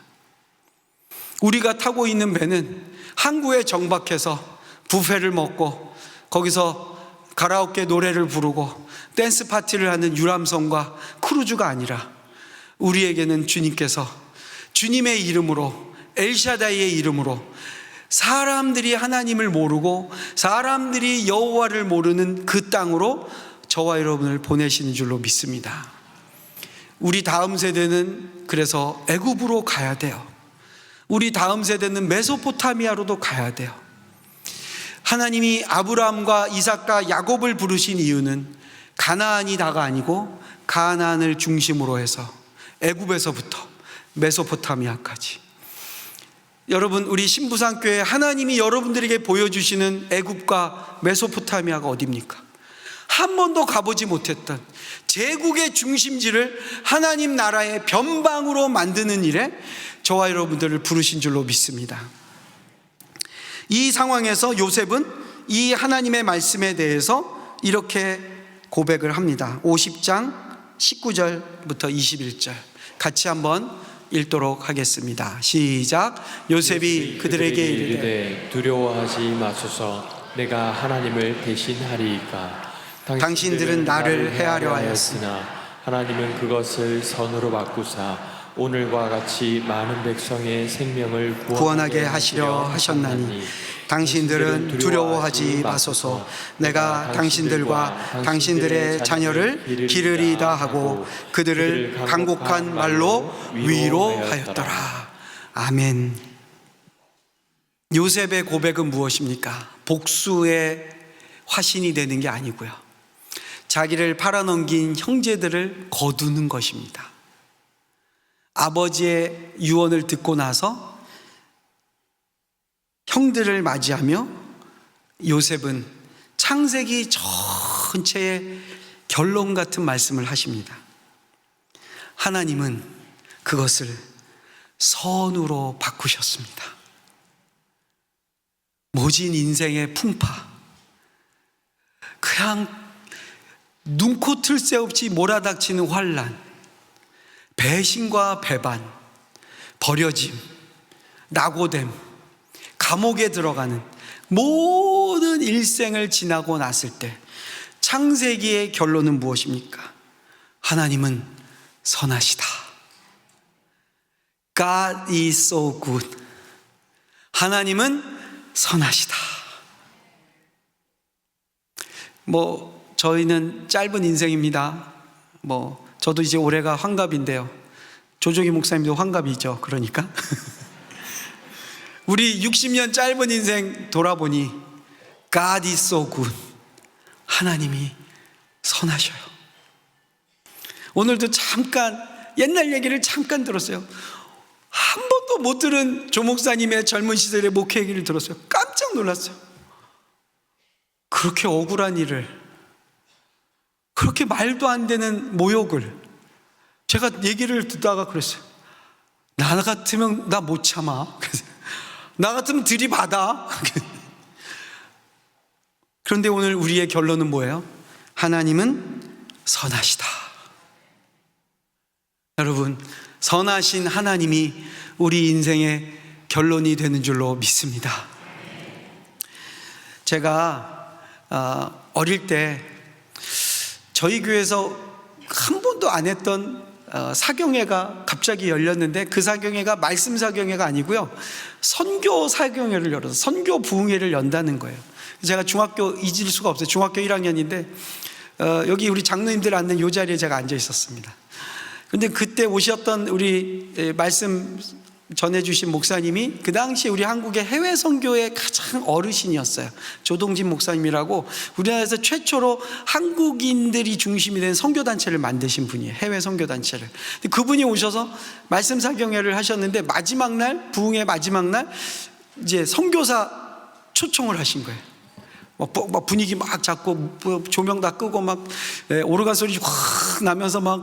Speaker 1: 우리가 타고 있는 배는 항구에 정박해서 뷔페를 먹고 거기서 가라오케 노래를 부르고 댄스 파티를 하는 유람선과 크루즈가 아니라 우리에게는 주님께서 주님의 이름으로, 엘샤다이의 이름으로 사람들이 하나님을 모르고 사람들이 여호와를 모르는 그 땅으로 저와 여러분을 보내시는 줄로 믿습니다. 우리 다음 세대는 그래서 애굽으로 가야 돼요. 우리 다음 세대는 메소포타미아로도 가야 돼요. 하나님이 아브라함과 이삭과 야곱을 부르신 이유는 가나안이 다가 아니고 가나안을 중심으로 해서 애굽에서부터 메소포타미아까지. 여러분, 우리 신부산교회 하나님이 여러분들에게 보여주시는 애굽과 메소포타미아가 어디입니까? 한 번도 가보지 못했던 제국의 중심지를 하나님 나라의 변방으로 만드는 일에 저와 여러분들을 부르신 줄로 믿습니다. 이 상황에서 요셉은 이 하나님의 말씀에 대해서 이렇게 고백을 합니다. 50장 19절부터 21절 같이 한번 읽도록 하겠습니다. 시작. 요셉이 그들에게 이르되
Speaker 2: 두려워하지 마소서. 내가 하나님을 대신하리이까.
Speaker 1: 당신들은 나를 해하려 하였으나
Speaker 2: 하나님은 그것을 선으로 바꾸사 오늘과 같이 많은 백성의 생명을
Speaker 1: 구원하게 하시려 하셨나니 당신들은 두려워하지 마소서. 내가 당신들과 당신들의 자녀를 기르리다 하고 그들을 간곡한 말로 위로하였더라. 아멘. 요셉의 고백은 무엇입니까? 복수의 화신이 되는 게 아니고요, 자기를 팔아넘긴 형제들을 거두는 것입니다. 아버지의 유언을 듣고 나서 형들을 맞이하며 요셉은 창세기 전체의 결론 같은 말씀을 하십니다. 하나님은 그것을 선으로 바꾸셨습니다. 모진 인생의 풍파, 그냥 눈코 틀 새 없이 몰아닥치는 환난, 배신과 배반, 버려짐, 낙오됨, 감옥에 들어가는 모든 일생을 지나고 났을 때 창세기의 결론은 무엇입니까? 하나님은 선하시다. God is so good. 하나님은 선하시다. 저희는 짧은 인생입니다. 저도 이제 올해가 환갑인데요. 조종희 목사님도 환갑이죠. 그러니까 우리 60년 짧은 인생 돌아보니 God is so good. 하나님이 선하셔요. 오늘도 잠깐 옛날 얘기를 잠깐 들었어요. 한 번도 못 들은 조 목사님의 젊은 시절의 목회 얘기를 들었어요. 깜짝 놀랐어요. 그렇게 억울한 일을, 그렇게 말도 안 되는 모욕을 제가 얘기를 듣다가 그랬어요. 나 같으면 나 못 참아. 나 같으면 들이받아. 그런데 오늘 우리의 결론은 뭐예요? 하나님은 선하시다. 여러분, 선하신 하나님이 우리 인생의 결론이 되는 줄로 믿습니다. 제가 어릴 때 저희 교회에서 한 번도 안 했던 사경회가 갑자기 열렸는데, 그 사경회가 말씀 사경회가 아니고요, 선교 사경회를 열어서 선교 부흥회를 연다는 거예요. 제가 중학교 잊을 수가 없어요. 중학교 1학년인데 여기 우리 장로님들 앉는 이 자리에 제가 앉아 있었습니다. 근데 그때 오셨던 우리 말씀 전해주신 목사님이 그 당시 우리 한국의 해외 선교의 가장 어르신이었어요. 조동진 목사님이라고 우리나라에서 최초로 한국인들이 중심이 된 선교단체를 만드신 분이에요. 해외 선교단체를. 그분이 오셔서 말씀 사경회를 하셨는데 마지막 날, 부흥의 마지막 날 이제 선교사 초청을 하신 거예요. 막 분위기 막 잡고 조명 다 끄고 막 오르간 소리 확 나면서 막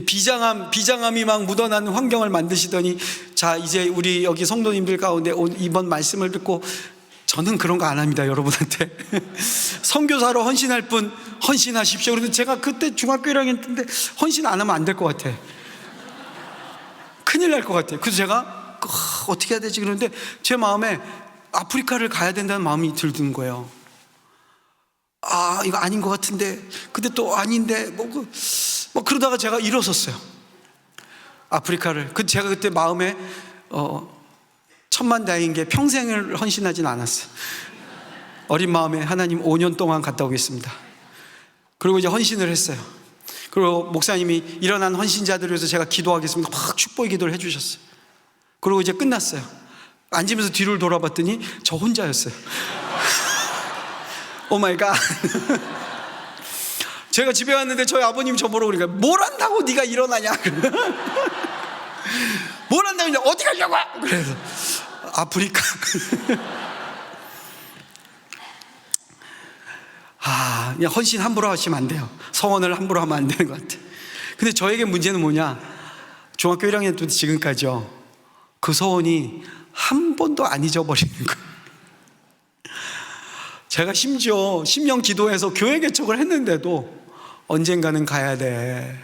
Speaker 1: 비장함이 막 묻어나는 환경을 만드시더니, 자 이제 우리 여기 성도님들 가운데 이번 말씀을 듣고, 저는 그런 거 안 합니다 여러분한테 선교사로 헌신할 분 헌신하십시오. 그런데 제가 그때 중학교 1학년 때인데 헌신 안 하면 안 될 것 같아. 큰일 날 것 같아. 그래서 제가 어떻게 해야 되지 그러는데 제 마음에 아프리카를 가야 된다는 마음이 들던 거예요. 아 이거 아닌 것 같은데, 근데 또 아닌데 뭐 그러다가 제가 일어섰어요. 아프리카를. 제가 그때 마음에 천만다행인 게 평생을 헌신하진 않았어요. 어린 마음에 하나님 5년 동안 갔다 오겠습니다. 그리고 이제 헌신을 했어요. 그리고 목사님이 일어난 헌신자들을 위해서 제가 기도하겠습니다. 막 축복의 기도를 해주셨어요. 그리고 이제 끝났어요. 앉으면서 뒤를 돌아봤더니 저 혼자였어요. 오 마이 갓. 제가 집에 왔는데 저희 아버님 저보러 그러니까 뭘 한다고 네가 일어나냐. 뭘 한다고 어디 가려고. 그래서 아프리카. 그냥 헌신 함부로 하시면 안 돼요. 서원을 함부로 하면 안 되는 것 같아요. 근데 저에게 문제는 뭐냐, 중학교 1학년 때부터 지금까지요, 그 서원이 한 번도 안 잊어버리는 거예요. 제가 심지어 10년 기도해서 교회 개척을 했는데도 언젠가는 가야 돼.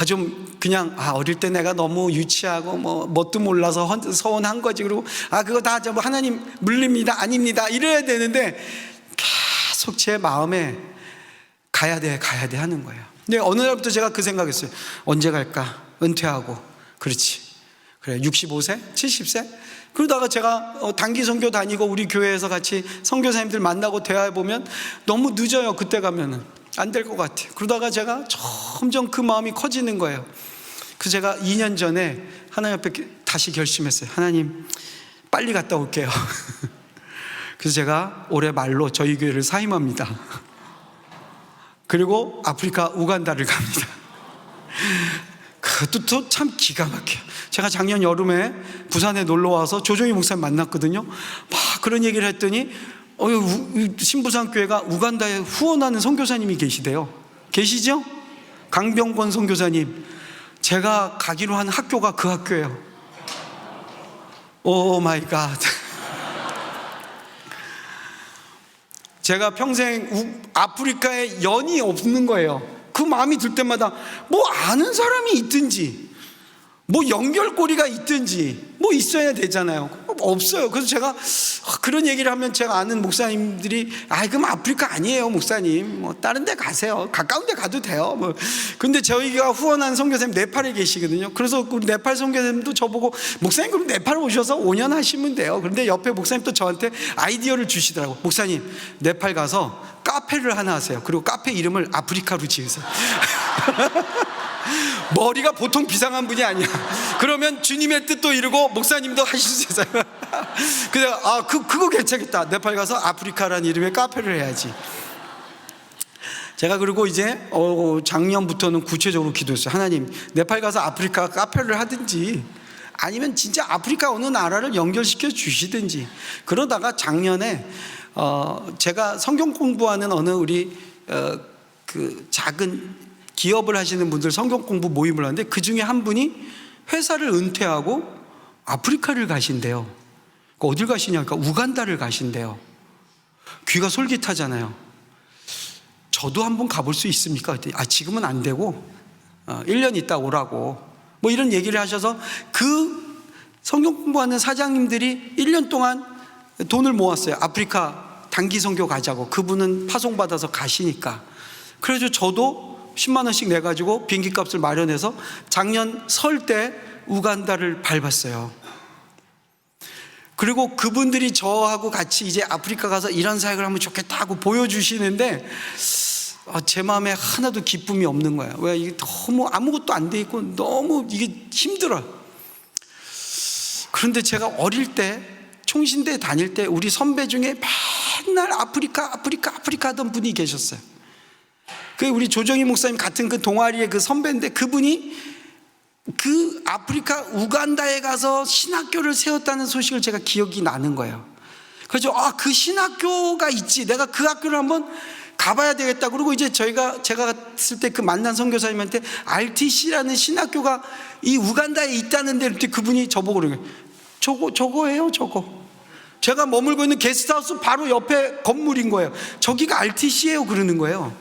Speaker 1: 좀 그냥 어릴 때 내가 너무 유치하고 뭣도 몰라서 서운한 거지. 그리고 그거 다 하나님 물립니다, 아닙니다 이래야 되는데 계속 제 마음에 가야 돼 하는 거예요. 근데 어느 날부터 제가 그 생각했어요. 언제 갈까? 은퇴하고. 그렇지. 그래 65세? 70세? 그러다가 제가 단기 선교 다니고 우리 교회에서 같이 선교사님들 만나고 대화해보면 너무 늦어요. 그때 가면은 안 될 것 같아요. 그러다가 제가 점점 그 마음이 커지는 거예요. 그래서 제가 2년 전에 하나님 앞에 다시 결심했어요. 하나님 빨리 갔다 올게요. 그래서 제가 올해 말로 저희 교회를 사임합니다. 그리고 아프리카 우간다를 갑니다. 그것도 참 기가 막혀요. 제가 작년 여름에 부산에 놀러와서 조정희 목사님 만났거든요. 막 그런 얘기를 했더니 신부산 교회가 우간다에 후원하는 선교사님이 계시대요. 계시죠? 강병권 선교사님. 제가 가기로 한 학교가 그 학교예요. 오 마이 갓. 제가 평생 아프리카에 연이 없는 거예요. 그 마음이 들 때마다 아는 사람이 있든지 연결고리가 있든지 있어야 되잖아요. 없어요. 그래서 제가 그런 얘기를 하면 제가 아는 목사님들이 그럼 아프리카 아니에요 목사님, 다른 데 가세요. 가까운 데 가도 돼요. 근데 저희가 후원한 선교사님 네팔에 계시거든요. 그래서 그 네팔 선교사님도 저보고 목사님 그럼 네팔 오셔서 5년 하시면 돼요. 그런데 옆에 목사님 또 저한테 아이디어를 주시더라고. 목사님 네팔 가서 카페를 하나 하세요. 그리고 카페 이름을 아프리카로 지으세요. 머리가 보통 비상한 분이 아니야. 그러면 주님의 뜻도 이루고 목사님도 하실 수 있어요. 그래서 그거 괜찮겠다. 네팔 가서 아프리카라는 이름의 카페를 해야지. 제가 그리고 이제 작년부터는 구체적으로 기도했어요. 하나님 네팔 가서 아프리카 카페를 하든지 아니면 진짜 아프리카 어느 나라를 연결시켜 주시든지. 그러다가 작년에 제가 성경 공부하는 어느 우리 그 작은 기업을 하시는 분들 성경 공부 모임을 하는데 그 중에 한 분이 회사를 은퇴하고 아프리카를 가신대요. 어딜 가시냐니까 우간다를 가신대요. 귀가 솔깃하잖아요. 저도 한번 가볼 수 있습니까? 지금은 안 되고 1년 있다 오라고 이런 얘기를 하셔서 그 성경 공부하는 사장님들이 1년 동안 돈을 모았어요. 아프리카 단기 선교 가자고. 그분은 파송받아서 가시니까. 그래서 저도 10만 원씩 내가지고 비행기 값을 마련해서 작년 설 때 우간다를 밟았어요. 그리고 그분들이 저하고 같이 이제 아프리카 가서 이런 사역을 하면 좋겠다 하고 보여주시는데 제 마음에 하나도 기쁨이 없는 거야. 왜? 이게 너무 아무것도 안 돼 있고 너무 이게 힘들어. 그런데 제가 어릴 때 총신대 다닐 때 우리 선배 중에 맨날 아프리카 하던 분이 계셨어요. 그 우리 조정희 목사님 같은 그 동아리의 그 선배인데, 그분이 그 아프리카 우간다에 가서 신학교를 세웠다는 소식을 제가 기억이 나는 거예요. 그래서 그 신학교가 있지, 내가 그 학교를 한번 가봐야 되겠다. 그리고 이제 제가 갔을 때 그 만난 선교사님한테 RTC라는 신학교가 이 우간다에 있다는데, 그때 그분이 저보고 그러는 거예요. 저거예요, 저거. 제가 머물고 있는 게스트하우스 바로 옆에 건물인 거예요. 저기가 RTC예요, 그러는 거예요.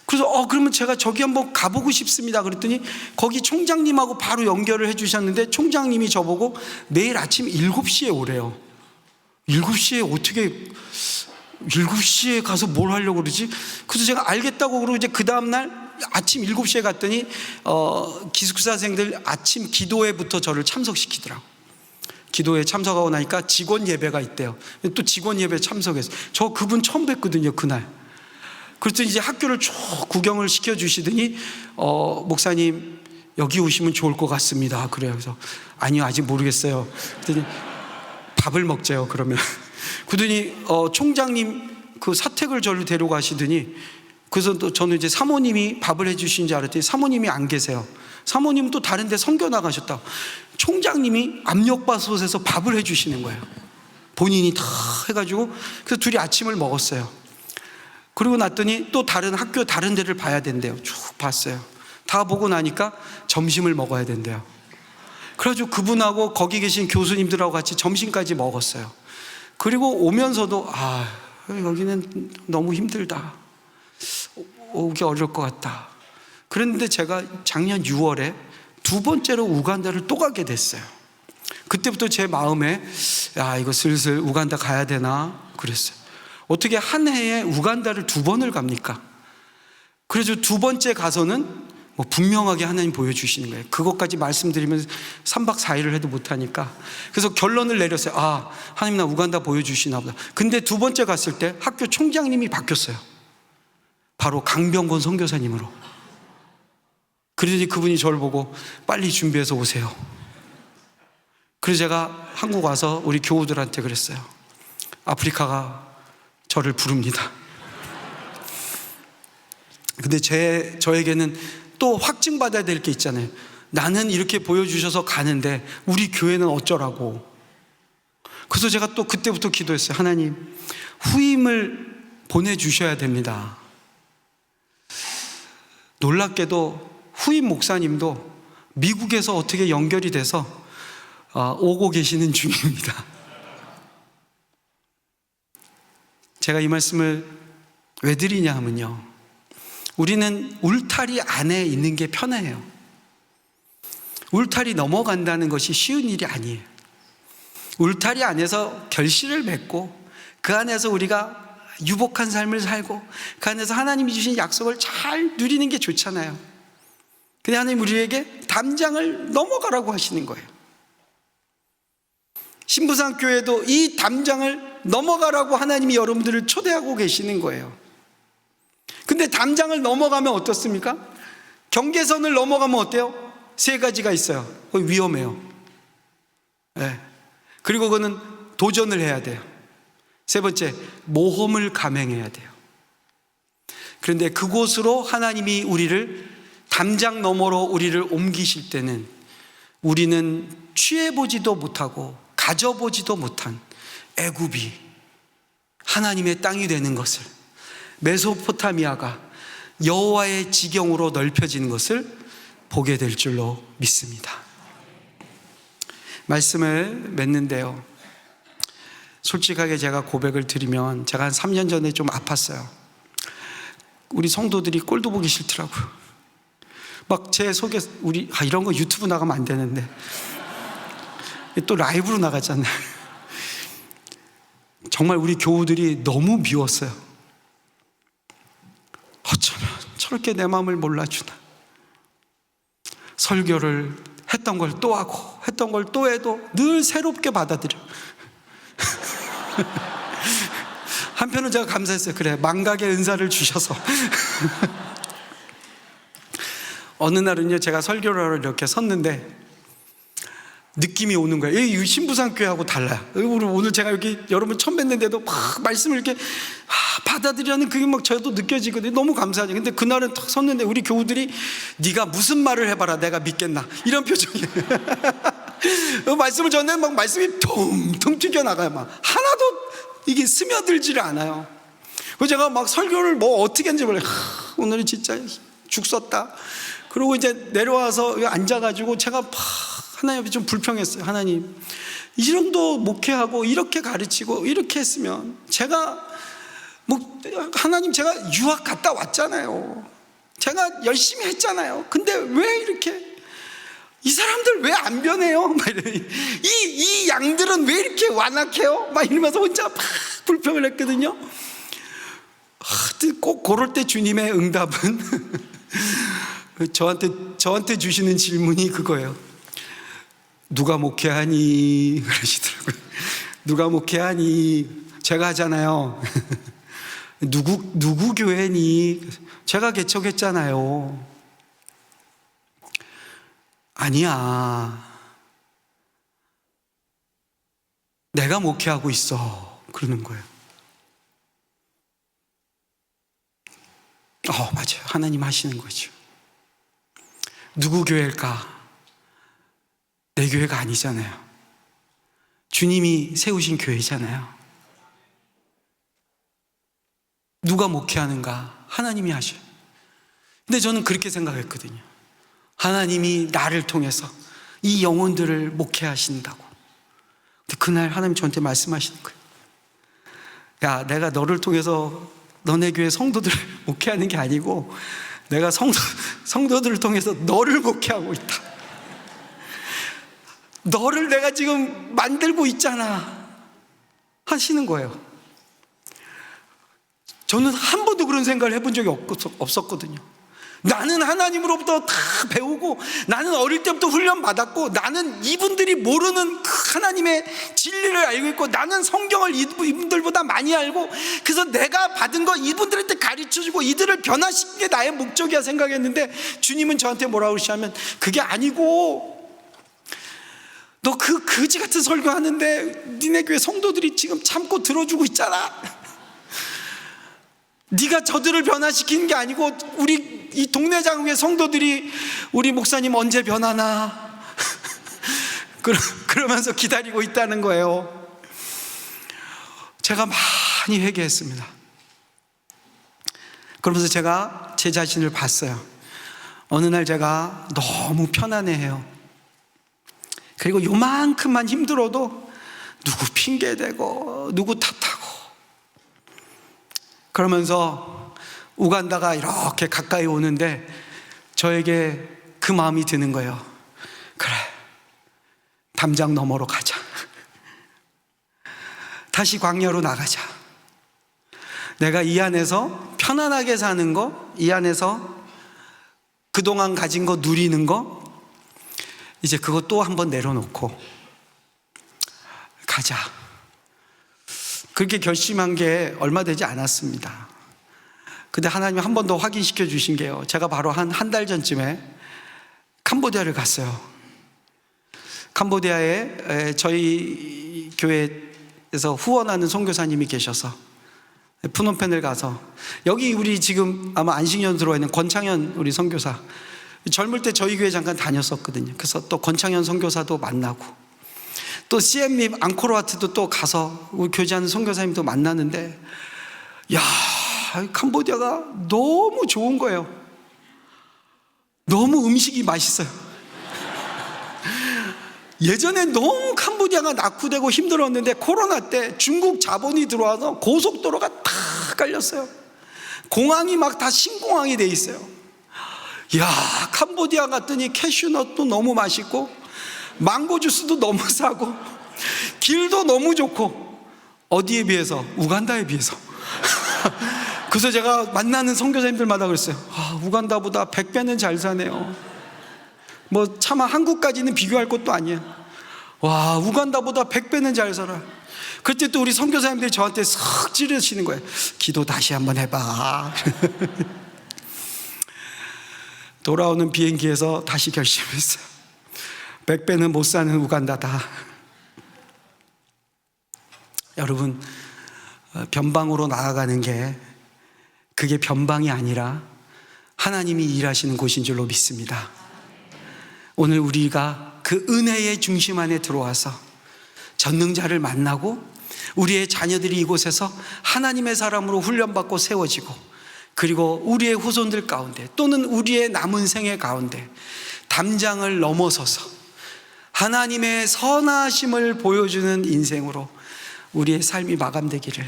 Speaker 1: 그래서 그러면 제가 저기 한번 가보고 싶습니다. 그랬더니 거기 총장님하고 바로 연결을 해주셨는데, 총장님이 저보고 내일 아침 7시에 오래요. 7시에 어떻게 7시에 가서 뭘 하려고 그러지? 그래서 제가 알겠다고 그러고, 이제 그 다음날 아침 7시에 갔더니 기숙사생들 아침 기도회부터 저를 참석시키더라고. 기도회에 참석하고 나니까 직원 예배가 있대요. 또 직원 예배에 참석해서 그분 처음 뵀거든요, 그날. 그랬더니 이제 학교를 쭉 구경을 시켜주시더니 목사님 여기 오시면 좋을 것 같습니다. 그래요. 그래서 아니요, 아직 모르겠어요. 그랬더니 밥을 먹자요, 그러면. 그러더니 총장님 그 사택을 저를 데려가시더니, 그래서 또 저는 이제 사모님이 밥을 해주신 줄 알았더니 사모님이 안 계세요. 사모님은 또 다른 데 선교 나가셨다. 총장님이 압력밥솥에서 밥을 해주시는 거예요. 본인이 다 해가지고. 그래서 둘이 아침을 먹었어요. 그리고 났더니 또 다른 학교 다른 데를 봐야 된대요. 쭉 봤어요. 다 보고 나니까 점심을 먹어야 된대요. 그래가지고 그분하고 거기 계신 교수님들하고 같이 점심까지 먹었어요. 그리고 오면서도 여기는 너무 힘들다, 오기 어려울 것 같다. 그런데 제가 작년 6월에 두 번째로 우간다를 또 가게 됐어요. 그때부터 제 마음에 이거 슬슬 우간다 가야 되나 그랬어요. 어떻게 한 해에 우간다를 2번을 갑니까? 그래서 두 번째 가서는 분명하게 하나님 보여주시는 거예요. 그것까지 말씀드리면 3박 4일을 해도 못하니까. 그래서 결론을 내렸어요. 하나님 나 우간다 보여주시나 보다. 근데 두 번째 갔을 때 학교 총장님이 바뀌었어요. 바로 강병건 선교사님으로. 그러더니 그분이 저를 보고 빨리 준비해서 오세요. 그래서 제가 한국 와서 우리 교우들한테 그랬어요. 아프리카가 저를 부릅니다. 근데 저에게는 또 확증받아야 될 게 있잖아요. 나는 이렇게 보여주셔서 가는데 우리 교회는 어쩌라고. 그래서 제가 또 그때부터 기도했어요. 하나님, 후임을 보내주셔야 됩니다. 놀랍게도 후임 목사님도 미국에서 어떻게 연결이 돼서 오고 계시는 중입니다. 제가 이 말씀을 왜 드리냐 하면요, 우리는 울타리 안에 있는 게 편해요. 울타리 넘어간다는 것이 쉬운 일이 아니에요. 울타리 안에서 결실을 맺고 그 안에서 우리가 유복한 삶을 살고 그 안에서 하나님이 주신 약속을 잘 누리는 게 좋잖아요. 근데 하나님 우리에게 담장을 넘어가라고 하시는 거예요. 신부상 교회도 이 담장을 넘어가라고 하나님이 여러분들을 초대하고 계시는 거예요. 근데 담장을 넘어가면 어떻습니까? 경계선을 넘어가면 어때요? 3가지가 있어요. 위험해요. 네. 그리고 그거는 도전을 해야 돼요. 3번째, 모험을 감행해야 돼요. 그런데 그곳으로 하나님이 우리를 담장 너머로 우리를 옮기실 때는 우리는 취해보지도 못하고 가져보지도 못한 애굽이 하나님의 땅이 되는 것을, 메소포타미아가 여호와의 지경으로 넓혀지는 것을 보게 될 줄로 믿습니다. 말씀을 맺는데요, 솔직하게 제가 고백을 드리면 제가 한 3년 전에 좀 아팠어요. 우리 성도들이 꼴도 보기 싫더라고요. 막 제 속에 이런 거 유튜브 나가면 안 되는데 또 라이브로 나가잖아요. 정말 우리 교우들이 너무 미웠어요. 어쩌면 저렇게 내 마음을 몰라주나. 설교를 했던 걸 또 하고 했던 걸 또 해도 늘 새롭게 받아들여. 한편은 제가 감사했어요. 그래, 망각의 은사를 주셔서. 어느 날은요, 제가 설교를 하러 이렇게 섰는데 느낌이 오는 거예요. 이 신부상 교회하고 달라요. 오늘 제가 여기 여러분 처음 뵀는데도 막 말씀을 이렇게 받아들이는 그게 막 저도 느껴지거든요. 너무 감사하죠. 근데 그날은 탁 섰는데 우리 교우들이 네가 무슨 말을 해봐라 내가 믿겠나 이런 표정이에요. 말씀을 전에 막 말씀이 통통 튀겨나가요. 막 하나도 이게 스며들지를 않아요. 그래서 제가 막 설교를 뭐 어떻게 했는지 몰라요. 오늘은 진짜 죽 썼다. 그리고 이제 내려와서 앉아가지고 제가 막 하나님 앞에 좀 불평했어요. 하나님, 이 정도 목회하고 이렇게 가르치고 이렇게 했으면 제가 하나님, 제가 유학 갔다 왔잖아요. 제가 열심히 했잖아요. 근데 왜 이렇게 이 사람들 왜 안 변해요? 막 이 양들은 왜 이렇게 완악해요? 막 이러면서 혼자 막 불평을 했거든요. 꼭 그럴 때 주님의 응답은 저한테 주시는 질문이 그거예요. 누가 목회하니? 그러시더라고요. 누가 목회하니? 제가 하잖아요. 누구 교회니? 제가 개척했잖아요. 아니야, 내가 목회하고 있어. 그러는 거예요. 맞아요. 하나님 하시는 거죠. 누구 교회일까? 내 교회가 아니잖아요. 주님이 세우신 교회잖아요. 누가 목회하는가? 하나님이 하셔요. 근데 저는 그렇게 생각했거든요. 하나님이 나를 통해서 이 영혼들을 목회하신다고. 근데 그날 하나님 저한테 말씀하시는 거예요. 야, 내가 너를 통해서 너네 교회 성도들을 목회하는 게 아니고 내가 성도들을 통해서 너를 목회하고 있다. 너를 내가 지금 만들고 있잖아 하시는 거예요. 저는 한 번도 그런 생각을 해본 적이 없었거든요. 나는 하나님으로부터 다 배우고, 나는 어릴 때부터 훈련받았고, 나는 이분들이 모르는 그 하나님의 진리를 알고 있고, 나는 성경을 이분들보다 많이 알고, 그래서 내가 받은 거 이분들한테 가르쳐주고 이들을 변화시키는 게 나의 목적이야 생각했는데, 주님은 저한테 뭐라고 그러시냐면 그게 아니고, 너 그 거지 같은 설교하는데 니네 교회 성도들이 지금 참고 들어주고 있잖아. 네가 저들을 변화시키는 게 아니고 우리 이 동네 장로회 성도들이 우리 목사님 언제 변하나 그러면서 기다리고 있다는 거예요. 제가 많이 회개했습니다. 그러면서 제가 제 자신을 봤어요. 어느 날 제가 너무 편안해해요. 그리고 요만큼만 힘들어도 누구 핑계대고 누구 탓하고, 그러면서 우간다가 이렇게 가까이 오는데 저에게 그 마음이 드는 거예요. 그래, 담장 너머로 가자. 다시 광야로 나가자. 내가 이 안에서 편안하게 사는 거, 이 안에서 그동안 가진 거 누리는 거, 이제 그거 또 한번 내려놓고 가자. 그렇게 결심한 게 얼마 되지 않았습니다. 근데 하나님이 한 번 더 확인시켜 주신 게요, 제가 바로 한 달 전쯤에 캄보디아를 갔어요. 캄보디아에 저희 교회에서 후원하는 선교사님이 계셔서 푸놈펜을 가서, 여기 우리 지금 아마 안식년 들어와 있는 권창현 우리 선교사, 젊을 때 저희 교회 잠깐 다녔었거든요. 그래서 또 권창현 선교사도 만나고, 또 CM님 앙코르와트도 또 가서 우리 교제하는 선교사님도 만나는데, 야, 캄보디아가 너무 좋은 거예요. 너무 음식이 맛있어요. 예전에 너무 캄보디아가 낙후되고 힘들었는데 코로나 때 중국 자본이 들어와서 고속도로가 다 깔렸어요. 공항이 막 다 신공항이 돼 있어요. 야, 캄보디아 갔더니 캐슈넛도 너무 맛있고 망고 주스도 너무 싸고 길도 너무 좋고, 어디에 비해서? 우간다에 비해서. 그래서 제가 만나는 선교사님들마다 그랬어요. 우간다보다 100배는 잘 사네요. 뭐 차마 한국까지는 비교할 것도 아니야. 와, 우간다보다 100배는 잘 살아. 그때 또 우리 선교사님들이 저한테 석 찌르시는 거예요. 기도 다시 한번 해봐. 돌아오는 비행기에서 다시 결심했어요. 100배는 못 사는 우간다다. 여러분, 변방으로 나아가는 게 그게 변방이 아니라 하나님이 일하시는 곳인 줄로 믿습니다. 오늘 우리가 그 은혜의 중심 안에 들어와서 전능자를 만나고 우리의 자녀들이 이곳에서 하나님의 사람으로 훈련받고 세워지고, 그리고 우리의 후손들 가운데 또는 우리의 남은 생애 가운데 담장을 넘어서서 하나님의 선하심을 보여주는 인생으로 우리의 삶이 마감되기를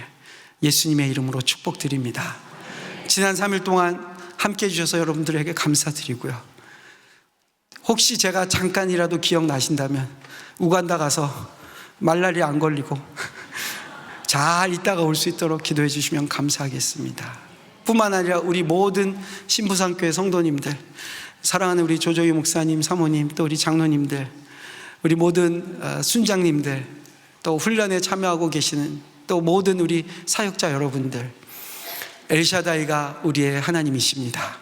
Speaker 1: 예수님의 이름으로 축복드립니다. 지난 3일 동안 함께 해주셔서 여러분들에게 감사드리고요. 혹시 제가 잠깐이라도 기억나신다면 우간다 가서 말라리아 안 걸리고 잘 있다가 올 수 있도록 기도해 주시면 감사하겠습니다. 뿐만 아니라 우리 모든 신부상교회 성도님들, 사랑하는 우리 조조희 목사님, 사모님, 또 우리 장로님들, 우리 모든 순장님들, 또 훈련에 참여하고 계시는 또 모든 우리 사역자 여러분들, 엘샤다이가 우리의 하나님이십니다.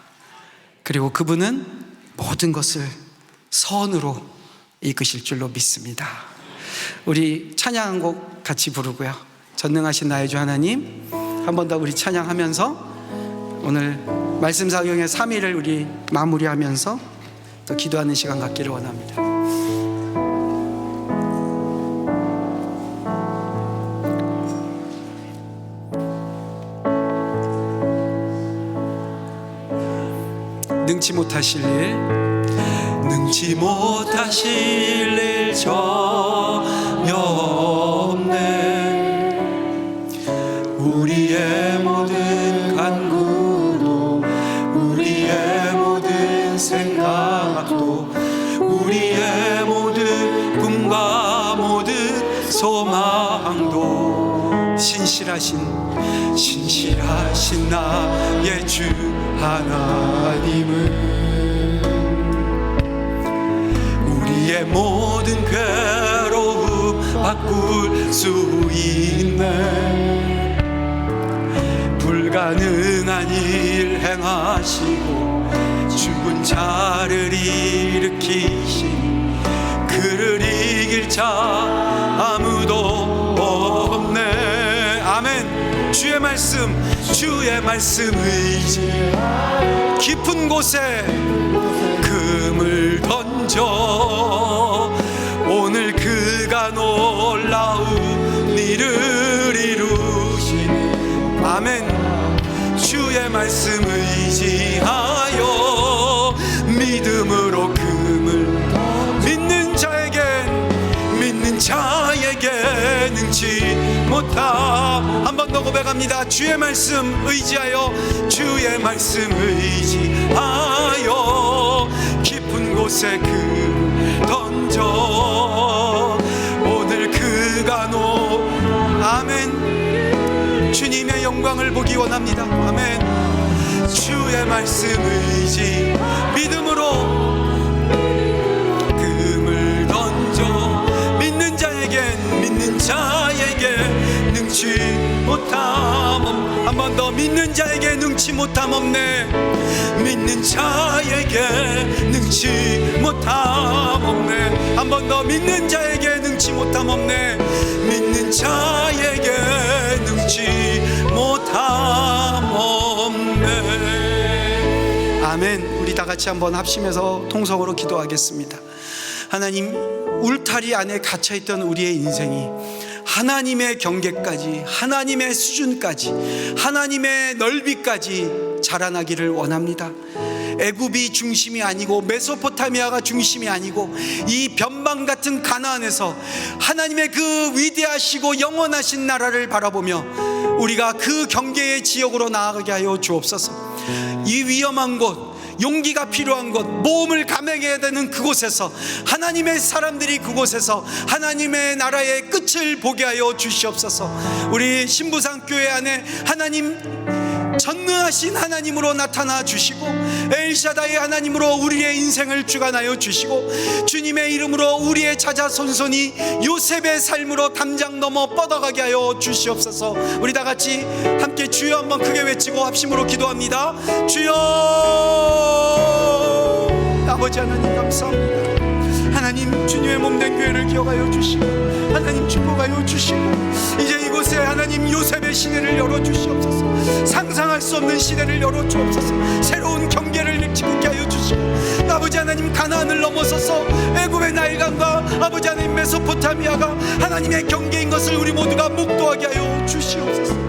Speaker 1: 그리고 그분은 모든 것을 선으로 이끄실 줄로 믿습니다. 우리 찬양 한 곡 같이 부르고요. 전능하신 나의 주 하나님, 한 번 더 우리 찬양하면서 오늘 말씀 사경의 3일을 우리 마무리하면서 또 기도하는 시간 갖기를 원합니다. 능치 못하실 일, 능치 못하실 일 전혀 없네. 우리의 모든 간구도, 우리의 모든 생각도, 우리의 모든 꿈과 모든 소망도 신실하신 나의 주 하나님은 우리의 모든 괴로움 바꿀 수 있네. 불가능한 일 행하시고 죽은 자를 일으키신 그를 이길 자 아무도 없네. 아멘. 주의 말씀 의지 깊은 곳에 금을 던져 오늘 그가 놀라운 일을 이루시네. 아멘. 주의 말씀 의지하여 믿음으로 금을 믿는 자에게 능치 못함. 한 번 더 고백합니다. 주의 말씀 의지하여, 주의 말씀 의지하여 깊은 곳에 금 던져 오늘 그가 아멘. 주님의 영광을 보기 원합니다. 아멘. 주의 말씀 의지 믿음으로 믿는 자에게 능치 못함. 한 번 더. 믿는 자에게 능치 못함 없네. 믿는 자에게 능치 못함 없네. 한 번 더. 믿는 자에게 능치 못함 없네. 믿는 자에게 능치 못함 없네. 아멘. 우리 다 같이 한번 합심해서 통성으로 기도하겠습니다. 하나님, 울타리 안에 갇혀있던 우리의 인생이 하나님의 경계까지, 하나님의 수준까지, 하나님의 넓이까지 자라나기를 원합니다. 애굽이 중심이 아니고 메소포타미아가 중심이 아니고 이 변방 같은 가나안에서 하나님의 그 위대하시고 영원하신 나라를 바라보며 우리가 그 경계의 지역으로 나아가게 하여 주옵소서. 이 위험한 곳, 용기가 필요한 곳, 모험을 감행해야 되는 그곳에서 하나님의 사람들이 그곳에서 하나님의 나라의 끝을 보게 하여 주시옵소서. 우리 신부상교회 안에 하나님 전능하신 하나님으로 나타나 주시고 엘샤다의 하나님으로 우리의 인생을 주관하여 주시고 주님의 이름으로 우리의 자자손손이 요셉의 삶으로 담장 넘어 뻗어가게 하여 주시옵소서. 우리 다 같이 함께 주여 한번 크게 외치고 합심으로 기도합니다. 주여. 아버지 하나님 감사합니다. 하나님 주님의 몸된 교회를 기억하여 주시고 하나님 축복하여 주시고 이제 이곳에 하나님 요셉의 시대를 열어주시옵소서. 상상할 수 없는 시대를 열어주옵소서. 새로운 경계를 짓게 하여 주시고 아버지 하나님 가나안을 넘어서서 애굽의 나일강과 아버지 하나님 메소포타미아가 하나님의 경계인 것을 우리 모두가 묵도하게 하여 주시옵소서.